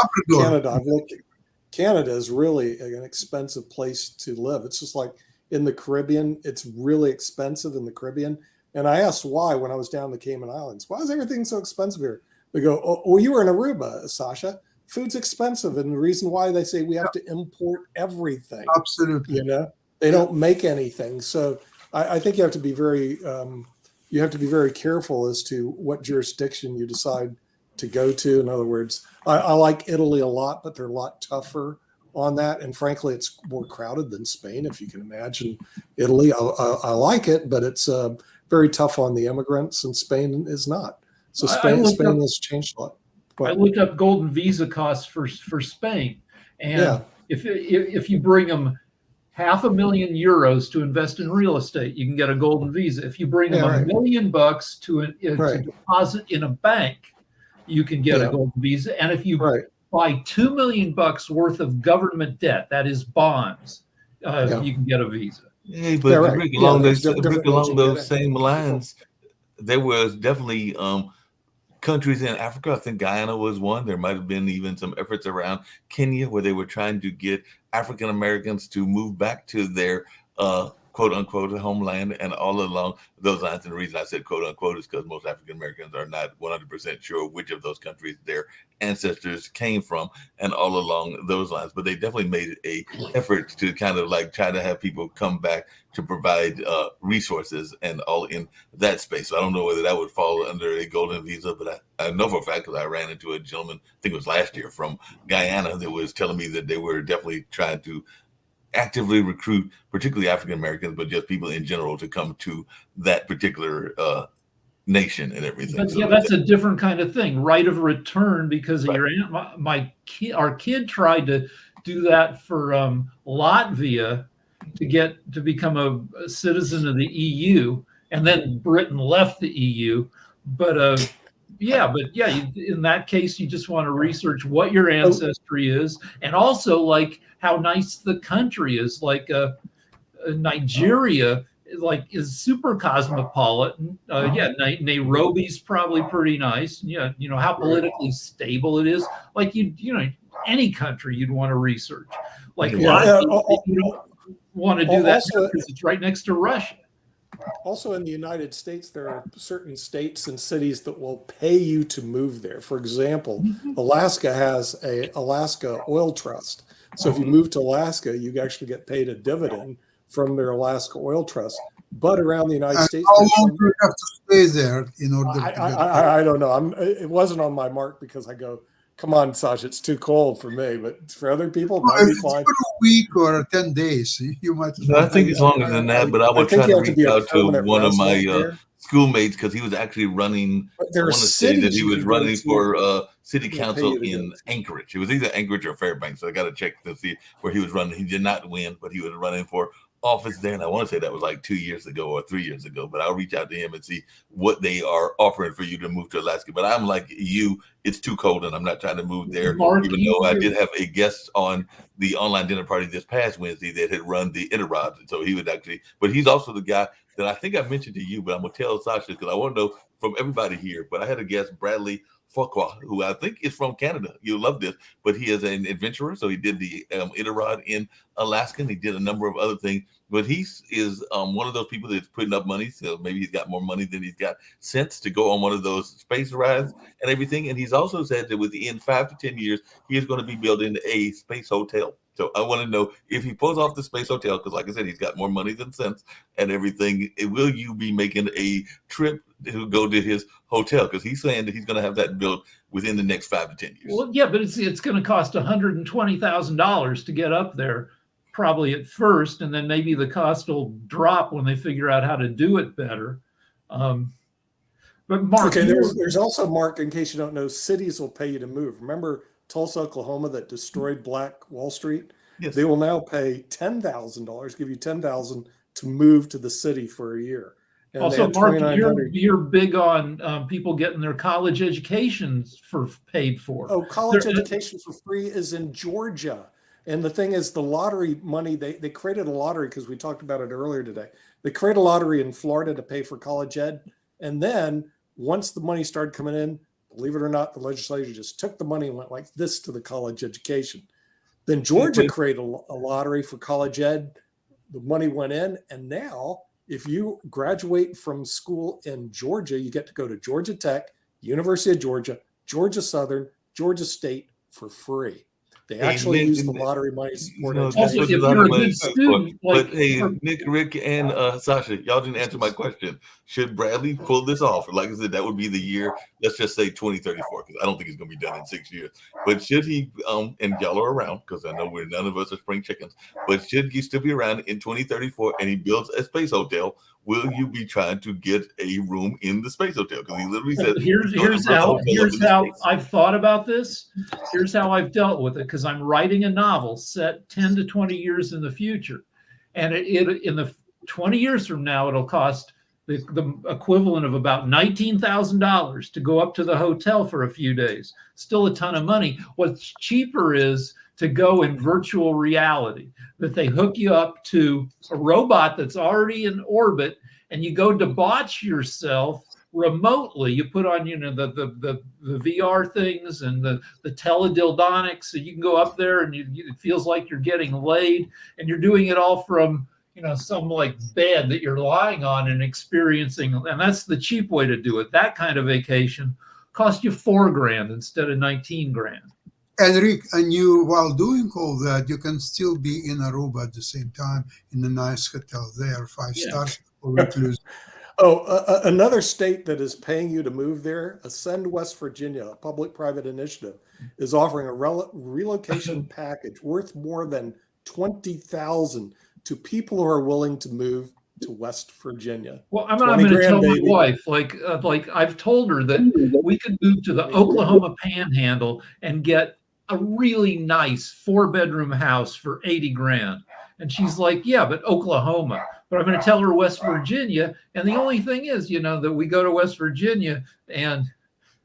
Canada is really an expensive place to live. It's just like in the Caribbean, it's really expensive in the Caribbean. And I asked why when I was down in the Cayman Islands. Why is everything so expensive here? They go, oh, well, you were in Aruba, Sasha. Food's expensive. And the reason why they say we have to import everything. Absolutely. You know, they don't make anything. So I think you have to be very careful as to what jurisdiction you decide to go to. In other words, I like Italy a lot, but they're a lot tougher on that. And frankly, it's more crowded than Spain, if you can imagine Italy. I like it, but it's very tough on the immigrants, and Spain is not. So Spain has changed a lot. I looked up golden visa costs for Spain, and if you bring them €500,000 to invest in real estate, you can get a golden visa. If you bring them $1 million to deposit in a bank, you can get a golden visa. And if you buy $2 million worth of government debt, that is bonds, you can get a visa. Hey, but along those same lines, there was definitely countries in Africa. I think Guyana was one. There might have been even some efforts around Kenya where they were trying to get African Americans to move back to their quote unquote homeland, and all along those lines. And the reason I said quote unquote is because most African Americans are not 100% sure which of those countries their ancestors came from, and all along those lines. But they definitely made a effort to kind of like try to have people come back to provide resources and all in that space. So I don't know whether that would fall under a golden visa, but I know for a fact because I ran into a gentleman, I think it was last year, from Guyana that was telling me that they were definitely trying to actively recruit, particularly African Americans, but just people in general, to come to that particular nation and everything. But yeah, that's a different kind of thing. Right of return because of your aunt. Our kid tried to do that for Latvia to become a citizen of the EU, and then Britain left the EU. But in that case, you just want to research what your ancestry is, and also like how nice the country is. Like Nigeria, like is super cosmopolitan. Nairobi's probably pretty nice. Yeah, you know how politically stable it is. Like any country you'd want to research. Like Latvia, you don't want to do that because it's right next to Russia. Also in the United States, there are certain states and cities that will pay you to move there. For example, Alaska has a Alaska Oil Trust. So if you move to Alaska, you actually get paid a dividend from their Alaska Oil Trust. But around the United States, how long do you have to stay there in order to get I don't know. It wasn't on my mark because I go, come on, Sasha, it's too cold for me. But for other people, it might be fine. For a week or 10 days, you might. I think it's longer than that, but I will try to reach out to one of my schoolmates because he was actually running. I want to say that he was running for city council in Anchorage. It was either Anchorage or Fairbanks. So I got to check to see where he was running. He did not win, but he was running for office there, and I want to say that was like 2 years ago or 3 years ago, but I'll reach out to him and see what they are offering for you to move to Alaska. But I'm like you, it's too cold and I'm not trying to move there, even though I did have a guest on the online dinner party this past Wednesday that had run the Interod. And so he would actually, but he's also the guy that I think I mentioned to you, but I'm going to tell Sasha because I want to know from everybody here. But I had a guest, Bradley Fuqua, who I think is from Canada. You'll love this, but he is an adventurer. So he did the Iditarod in Alaska, and he did a number of other things. But he is one of those people that's putting up money. So maybe he's got more money than he's got sense to go on one of those space rides and everything. And he's also said that within 5 to 10 years, he is going to be building a space hotel. So I want to know if he pulls off the space hotel, because like I said, he's got more money than sense and everything. Will you be making a trip to go to his hotel? Because he's saying that he's going to have that built within the next 5 to 10 years. Well, yeah, but it's going to cost $120,000 to get up there, probably at first, and then maybe the cost will drop when they figure out how to do it better. But Mark, okay, there's also, Mark, in case you don't know, cities will pay you to move. Remember Tulsa, Oklahoma, that destroyed Black Wall Street? Yes. They will now pay $10,000, give you $10,000 to move to the city for a year. And also, Mark, you're big on people getting their college educations paid for. Oh, college education for free is in Georgia. And the thing is, the lottery money, they created a lottery because we talked about it earlier today. They created a lottery in Florida to pay for college ed. And then once the money started coming in, believe it or not, the legislature just took the money and went like this to the college education. Then Georgia created a lottery for college ed. The money went in. And now if you graduate from school in Georgia, you get to go to Georgia Tech, University of Georgia, Georgia Southern, Georgia State for free. They actually use the lottery money to support education. If you're a good student, but hey, Nick, Rick, and Sasha, y'all didn't answer my question. Should Bradley pull this off? Like I said, that would be the year. Let's just say 2034, because I don't think it's going to be done in 6 years. But should he? And y'all are around, because I know none of us are spring chickens. But should he still be around in 2034 and he builds a space hotel? Will you be trying to get a room in the space hotel? Because he literally said, here's how I've thought about this. Here's how I've dealt with it, because I'm writing a novel set 10 to 20 years in the future. And in the 20 years from now, it'll cost the equivalent of about $19,000 to go up to the hotel for a few days. Still a ton of money. What's cheaper is to go in virtual reality, that they hook you up to a robot that's already in orbit, and you go debauch yourself remotely. You put on, the VR things and the teledildonics, so you can go up there and it feels like you're getting laid, and you're doing it all from some like bed that you're lying on and experiencing. And that's the cheap way to do it. That kind of vacation cost you $4,000 instead of $19,000. And Rick, and you, while doing all that, you can still be in Aruba at the same time in a nice hotel there, 5 stars or inclusive. Another state that is paying you to move there, Ascend West Virginia, a public-private initiative, is offering a relocation package worth more than $20,000 to people who are willing to move to West Virginia. Well, I'm going to tell my wife, like I've told her that we could move to the Oklahoma Panhandle and get a really nice 4-bedroom house for 80 grand. And she's like, yeah, but Oklahoma. But I'm going to tell her West Virginia. And the only thing is, that we go to West Virginia and,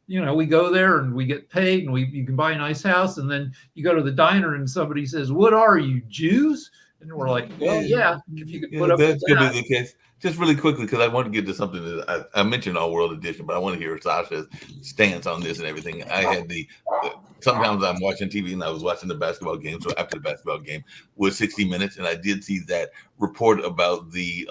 we go there and we get paid and you can buy a nice house. And then you go to the diner and somebody says, what are you, Jews? And we're like, well, yeah, if you could put up with that's going to be the case. Just really quickly, because I want to get to something that I mentioned All World Edition, but I want to hear Sasha's stance on this and everything. I had sometimes I'm watching TV and I was watching the basketball game. So after the basketball game was 60 Minutes, and I did see that report about the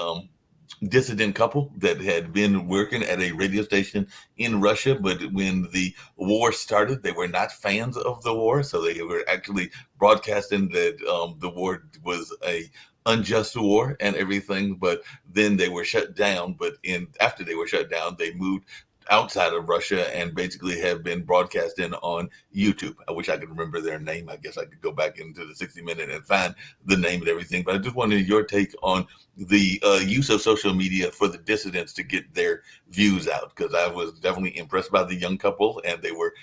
dissident couple that had been working at a radio station in Russia, but when the war started, they were not fans of the war, so they were actually broadcasting that the war was a unjust war and everything. But then they were shut down. But after they were shut down, they moved outside of Russia and basically have been broadcasting on YouTube. I wish I could remember their name. I guess I could go back into the 60 Minute and find the name and everything. But I just wanted your take on the use of social media for the dissidents to get their views out, because I was definitely impressed by the young couple, and they were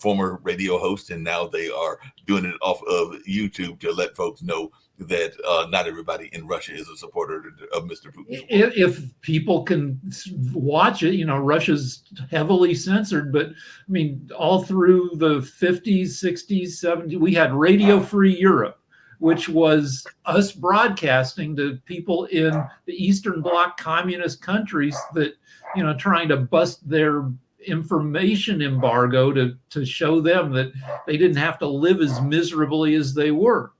former radio hosts, and now they are doing it off of YouTube to let folks know that not everybody in Russia is a supporter of Mr. Putin. If people can watch it, Russia's heavily censored, but I mean, all through the 50s, 60s, 70s, we had Radio Free Europe, which was us broadcasting to people in the Eastern Bloc communist countries that, trying to bust their information embargo to show them that they didn't have to live as miserably as they were.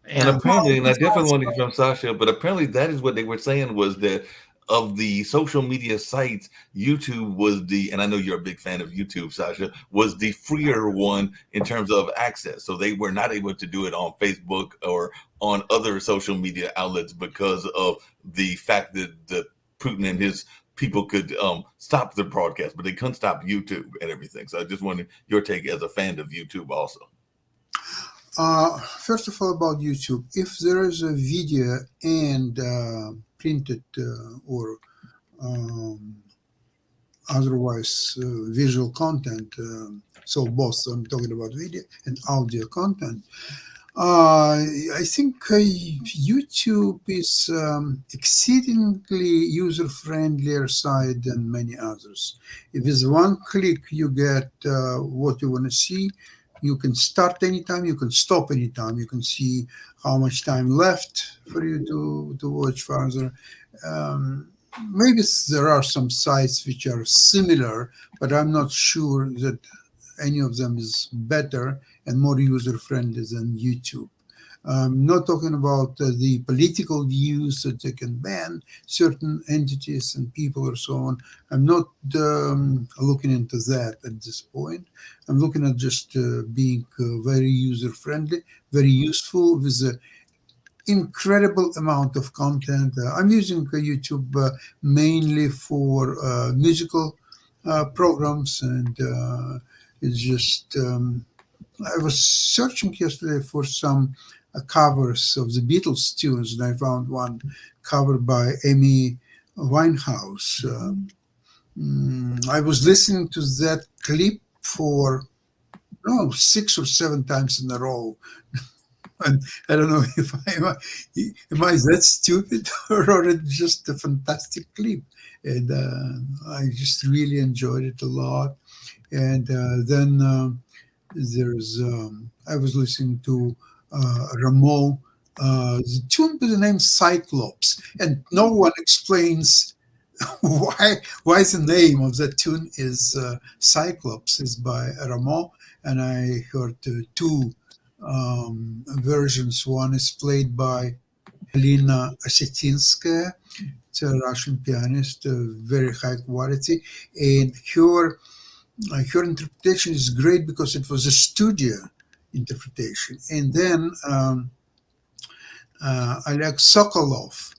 And apparently, and I definitely want to hear from Sasha, but apparently that is what they were saying, was that of the social media sites, YouTube was and I know you're a big fan of YouTube, Sasha, was the freer one in terms of access. So they were not able to do it on Facebook or on other social media outlets because of the fact that Putin and his people could stop the broadcast, but they couldn't stop YouTube and everything. So I just wanted your take as a fan of YouTube also. First of all, about YouTube, if there is a video and printed or otherwise visual content, so both, I'm talking about video and audio content, I think YouTube is exceedingly user-friendlier side than many others. If with one click you get what you want to see, you can start anytime, you can stop anytime, you can see how much time left for you to watch further. Maybe there are some sites which are similar, but I'm not sure that any of them is better and more user-friendly than YouTube. I'm not talking about the political views that they can ban certain entities and people or so on. I'm not looking into that at this point. I'm looking at just being very user-friendly, very useful, with an incredible amount of content. I'm using YouTube mainly for musical programs, and it's just, I was searching yesterday for some covers of the Beatles tunes, and I found one cover by Amy Winehouse. I was listening to that clip for 6 or 7 times in a row. And I don't know if am I that stupid or it's just a fantastic clip. And I just really enjoyed it a lot. And then there's I was listening to Rameau, the tune by the name Cyclops, and no one explains why the name of that tune is Cyclops. Is by Rameau, and I heard 2 versions. One is played by Alina Osetinskaya. It's a Russian pianist, very high quality, and her interpretation is great because it was a studio interpretation. And then Oleg Sokolov,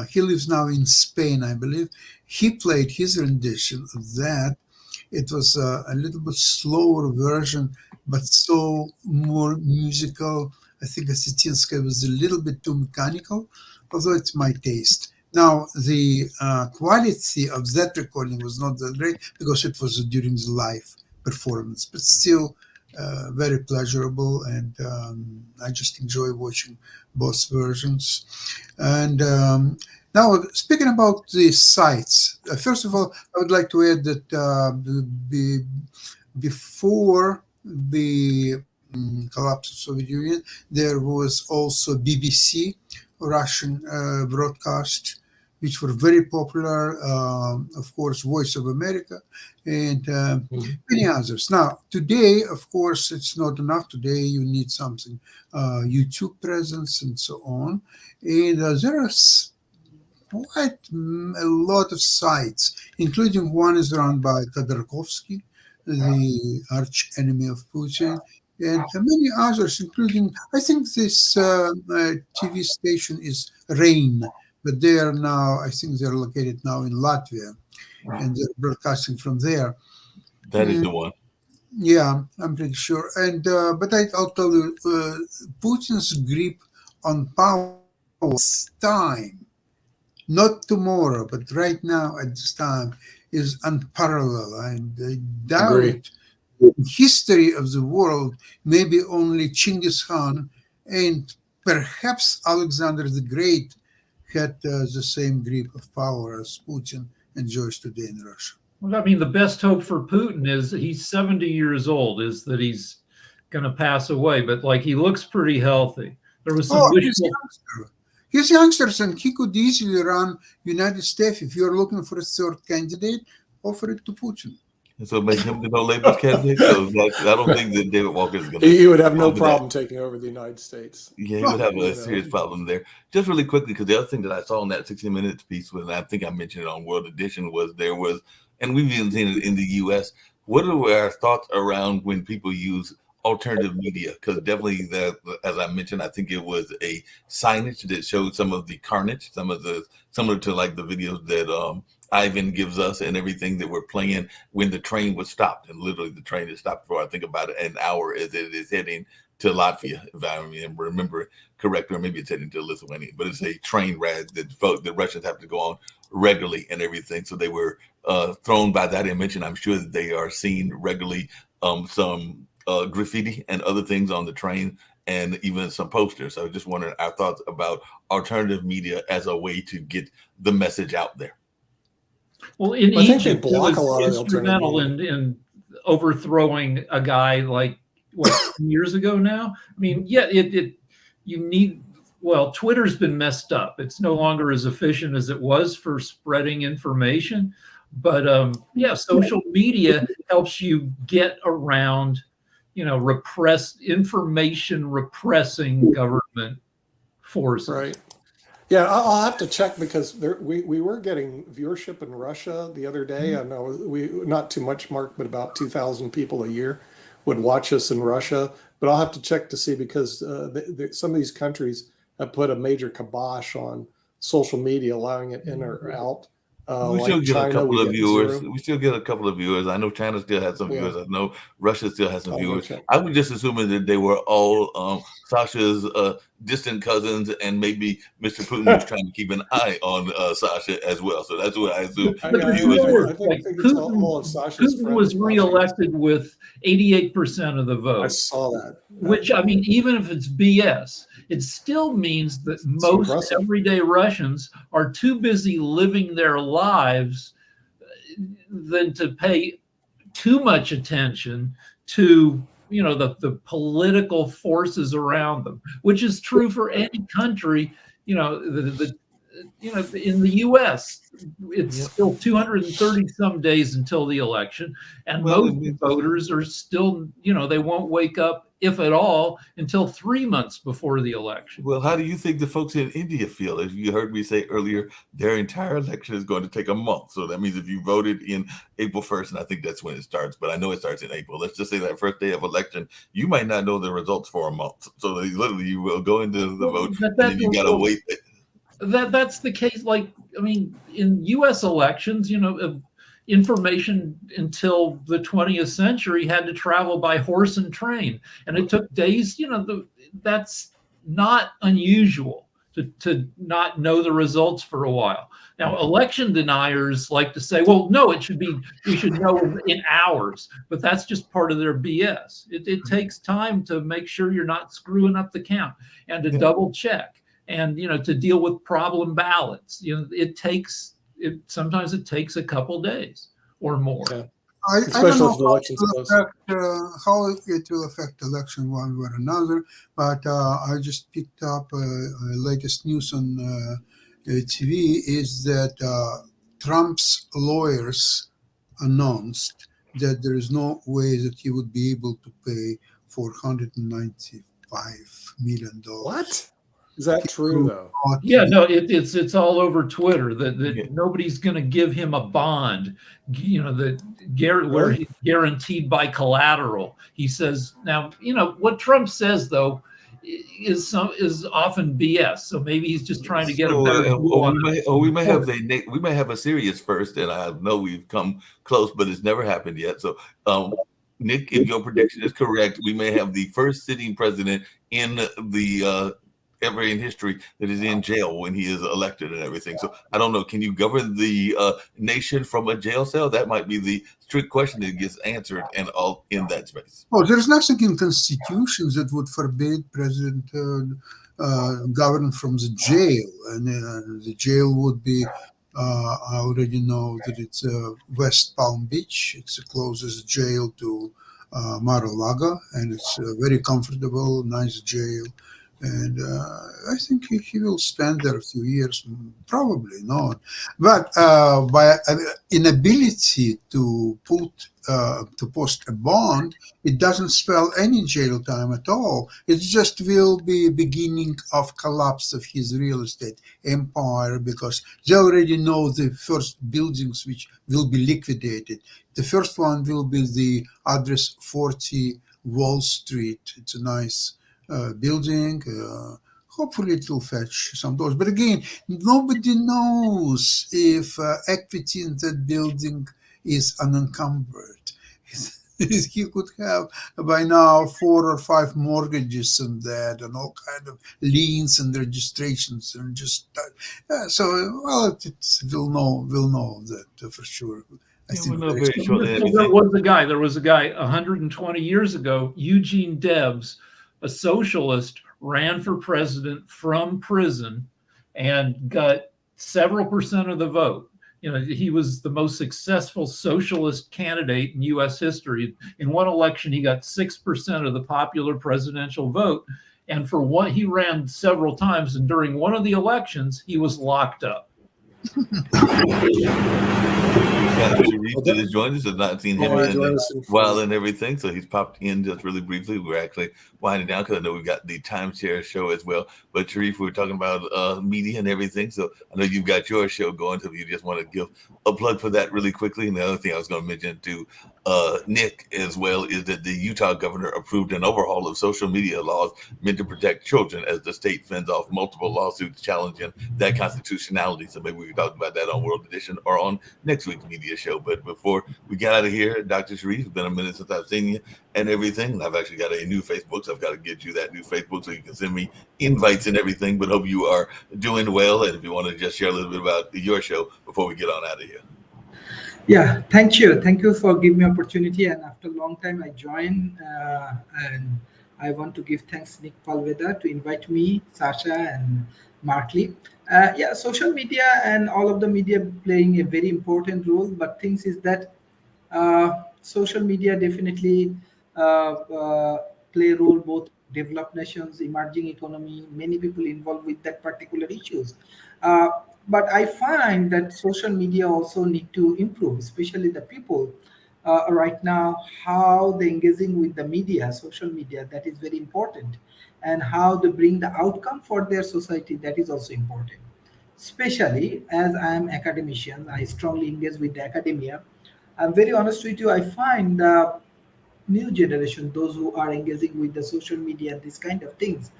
he lives now in Spain, I believe. He played his rendition of that. It was a little bit slower version, but so more musical. I think Osetinskaya was a little bit too mechanical, although it's my taste. Now, the quality of that recording was not that great because it was during the live performance, but still very pleasurable, and I just enjoy watching both versions. And now, speaking about the sites, first of all, I would like to add that before the collapse of Soviet Union, there was also BBC, Russian broadcast, which were very popular. Of course, Voice of America, and many others. Now, today, of course, it's not enough. Today, you need something, YouTube presence, and so on. And there are quite a lot of sites, including one is run by Khodorkovsky, the arch enemy of Putin, and many others, including, I think this TV station is Rain, but they are now, I think they're located now in Latvia, and they're broadcasting from there. That is the one. Yeah, I'm pretty sure. And but I'll tell you, Putin's grip on power is time. Not tomorrow, but right now at this time is unparalleled. I doubt in history of the world, maybe only Genghis Khan and perhaps Alexander the Great had the same grip of power as Putin enjoys today in Russia. Well, I mean, the best hope for Putin is he's 70 years old, is that he's going to pass away, but like he looks pretty healthy. There was some He's youngsters, and he could easily run United States. If you're looking for a third candidate, offer it to Putin. And so make him the no labels candidate. So I don't think that David Walker is going to. He would have no problem taking over the United States. Yeah, he would have a serious problem there. Just really quickly, because the other thing that I saw in that 60 Minutes piece, was, and I think I mentioned it on World Edition, was there was, and we've even seen it in the U.S., what are our thoughts around when people use alternative media? Because definitely, as I mentioned, I think it was a signage that showed some of the carnage, some of the similar to like the videos that Ivan gives us and everything that we're playing when the train was stopped, and literally the train is stopped for, I think, about an hour as it is heading to Latvia, if I remember correctly, or maybe it's heading to Lithuania. But it's a train ride that the Russians have to go on regularly and everything. So they were thrown by that image, and I'm sure that they are seeing regularly some graffiti and other things on the train, and even some posters. So I just wondering our thoughts about alternative media as a way to get the message out there. Well, in Egypt, it was instrumental in overthrowing a guy like 10 years ago now. I mean, yeah, you need. Well, Twitter's been messed up. It's no longer as efficient as it was for spreading information. But yeah, social media helps you get around, repressing government forces. Right. Yeah, I'll have to check, because we were getting viewership in Russia the other day. I know not too much, Mark, but about 2,000 people a year would watch us in Russia. But I'll have to check to see, because some of these countries have put a major kibosh on social media, allowing it in or out. We still get a couple of viewers. We still get a couple of viewers. I know China still has some viewers. I know Russia still has some viewers. I was just assuming that they were all Sasha's distant cousins, and maybe Mr. Putin was trying to keep an eye on Sasha as well. So that's what I assume. Putin was reelected with 88% of the vote. I saw that. Which, I mean, even if it's BS, it still means that most everyday Russians are too busy living their lives than to pay too much attention to the political forces around them, which is true for any country. In the U.S., it's still 230 some days until the election, and most voters are still, they won't wake up, if at all, until 3 months before the election. Well, how do you think the folks in India feel? As you heard me say earlier, their entire election is going to take a month. So that means if you voted in April 1st, and I think that's when it starts, but I know it starts in April. Let's just say that first day of election, you might not know the results for a month. So literally you will go into the vote, and then you got to wait. That's the case. Like, I mean, in U.S. elections, information until the 20th century had to travel by horse and train, and it took days. That's not unusual to not know the results for a while. Now, election deniers like to say, well, no, we should know in hours, but that's just part of their BS. It takes time to make sure you're not screwing up the count and to double check and, to deal with problem ballots. Sometimes it takes a couple days or more. Yeah. I don't know how it will affect election one way or another, but I just picked up latest news on TV is that Trump's lawyers announced that there is no way that he would be able to pay $495 million. What? Is that true though? Yeah, no, it's all over Twitter that nobody's going to give him a bond, where he's guaranteed by collateral. He says now, what Trump says though is often BS. So maybe he's just trying to get a better. We may have a serious first, and I know we've come close, but it's never happened yet. So, Nick, if your prediction is correct, we may have the first sitting president in the ever in history that is in jail when he is elected and everything. So I don't know. Can you govern the nation from a jail cell? That might be the strict question that gets answered and all in that space. Oh, there's nothing in constitutions that would forbid president govern from the jail, and the jail would be. I already know that it's West Palm Beach. It's the closest jail to Mar-a-Lago, and it's very comfortable, nice jail. And I think he will spend there a few years, probably not. But by inability to post a bond, it doesn't spell any jail time at all. It just will be beginning of collapse of his real estate empire, because they already know the first buildings which will be liquidated. The first one will be the address 40 Wall Street. It's a nice building. Hopefully it will fetch some dollars. But again, nobody knows if equity in that building is unencumbered. He could have by now 4 or 5 mortgages on that, and all kind of liens and registrations, and just we'll know that for sure. There was a guy 120 years ago, Eugene Debs, a socialist, ran for president from prison and got several percent of the vote. He was the most successful socialist candidate in U.S. history. In one election, he got 6% of the popular presidential vote. And for one, he ran several times. And during one of the elections, he was locked up. That has joined us. I've not seen him in a while and everything, so he's popped in just really briefly. We're actually winding down because I know we've got the Timeshare show as well. But Sharif, we were talking about media and everything, so I know you've got your show going. So if you just want to give a plug for that really quickly. And the other thing I was going to mention to Nick as well is that the Utah governor approved an overhaul of social media laws meant to protect children as the state fends off multiple lawsuits challenging that constitutionality. So maybe we can talk about that on World Edition or on next week's media show. But before we get out of here, Dr. Sharif, it's been a minute since I've seen you and everything. And I've actually got a new Facebook, so I've got to get you that new Facebook so you can send me invites and everything. But hope you are doing well. And if you want to just share a little bit about your show before we get on out of here. Yeah, thank you. Thank you for giving me opportunity. And after a long time, I joined. And I want to give thanks Nick Palveda to invite me, Sasha, and Mark Lee. Social media and all of the media playing a very important role. But things is that social media definitely play a role both developed nations, emerging economy, many people involved with that particular issues. But I find that social media also need to improve, especially the people right now, how they're engaging with the media, social media, that is very important. And how they bring the outcome for their society, that is also important. Especially as I am academician, I strongly engage with the academia. I'm very honest with you, I find the new generation, those who are engaging with the social media, these kind of things,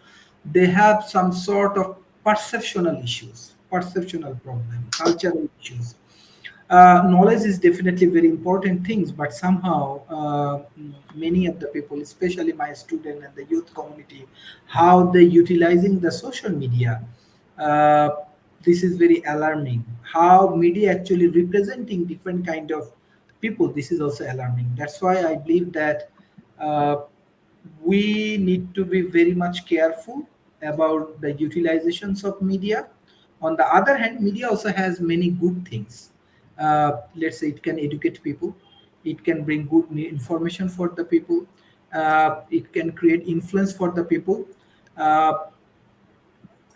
they have some sort of perceptual issues, perceptual problem, cultural issues. Knowledge is definitely very important things, but somehow many of the people, especially my student and the youth community, how they utilizing the social media, this is very alarming. How media actually representing different kind of people, this is also alarming. That's why I believe that we need to be very much careful about the utilizations of media. On the other hand, media also has many good things. Let's say it can educate people, it can bring good information for the people, it can create influence for the people,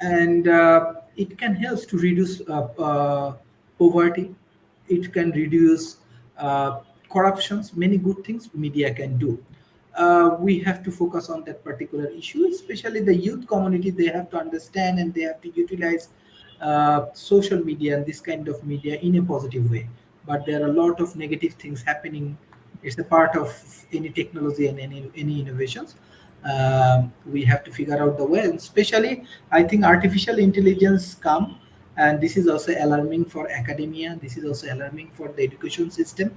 and it can help to reduce poverty, it can reduce corruptions, many good things media can do. We have to focus on that particular issue, especially the youth community. They have to understand and they have to utilize social media and this kind of media in a positive way. But there are a lot of negative things happening. It's a part of any technology and any innovations. We have to figure out the way, and especially I think artificial intelligence come, and this is also alarming for academia, this is also alarming for the education system.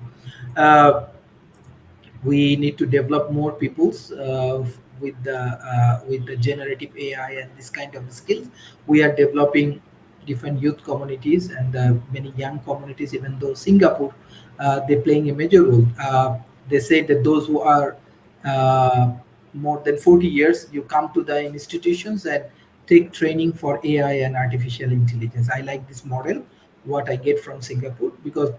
We need to develop more peoples with the generative AI and this kind of skills. We are developing different youth communities and many young communities. Even though Singapore, they're playing a major role. They say that those who are more than 40 years, you come to the institutions and take training for AI and artificial intelligence. I like this model, what I get from Singapore, because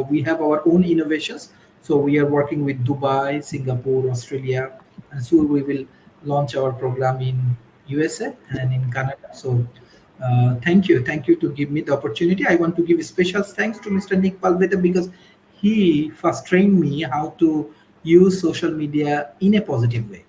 we have our own innovations. So we are working with Dubai, Singapore, Australia, and soon we will launch our program in USA and in Canada. So thank you to give me the opportunity. I want to give special thanks to Mr. Nick Palveda, because he first trained me how to use social media in a positive way.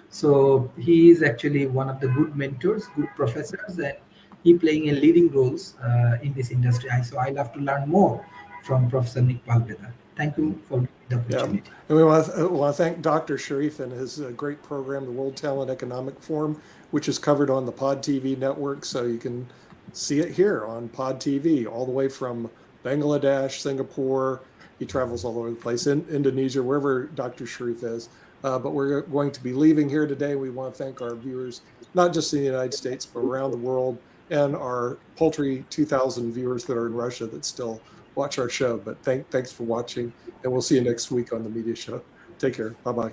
So he is actually one of the good mentors, good professors, and he playing a leading roles in this industry. So I love to learn more from Professor Nick Palveda. Thank you for the opportunity. Yeah. And we want to thank Dr. Sharif and his great program, the World Talent Economic Forum, which is covered on the Pod TV network. So you can see it here on Pod TV, all the way from Bangladesh, Singapore. He travels all over the place, in Indonesia, wherever Dr. Sharif is. But we're going to be leaving here today. We want to thank our viewers, not just in the United States, but around the world, and our paltry 2,000 viewers that are in Russia that still watch our show. But thanks for watching, and we'll see you next week on the Media Show. Take care. Bye-bye.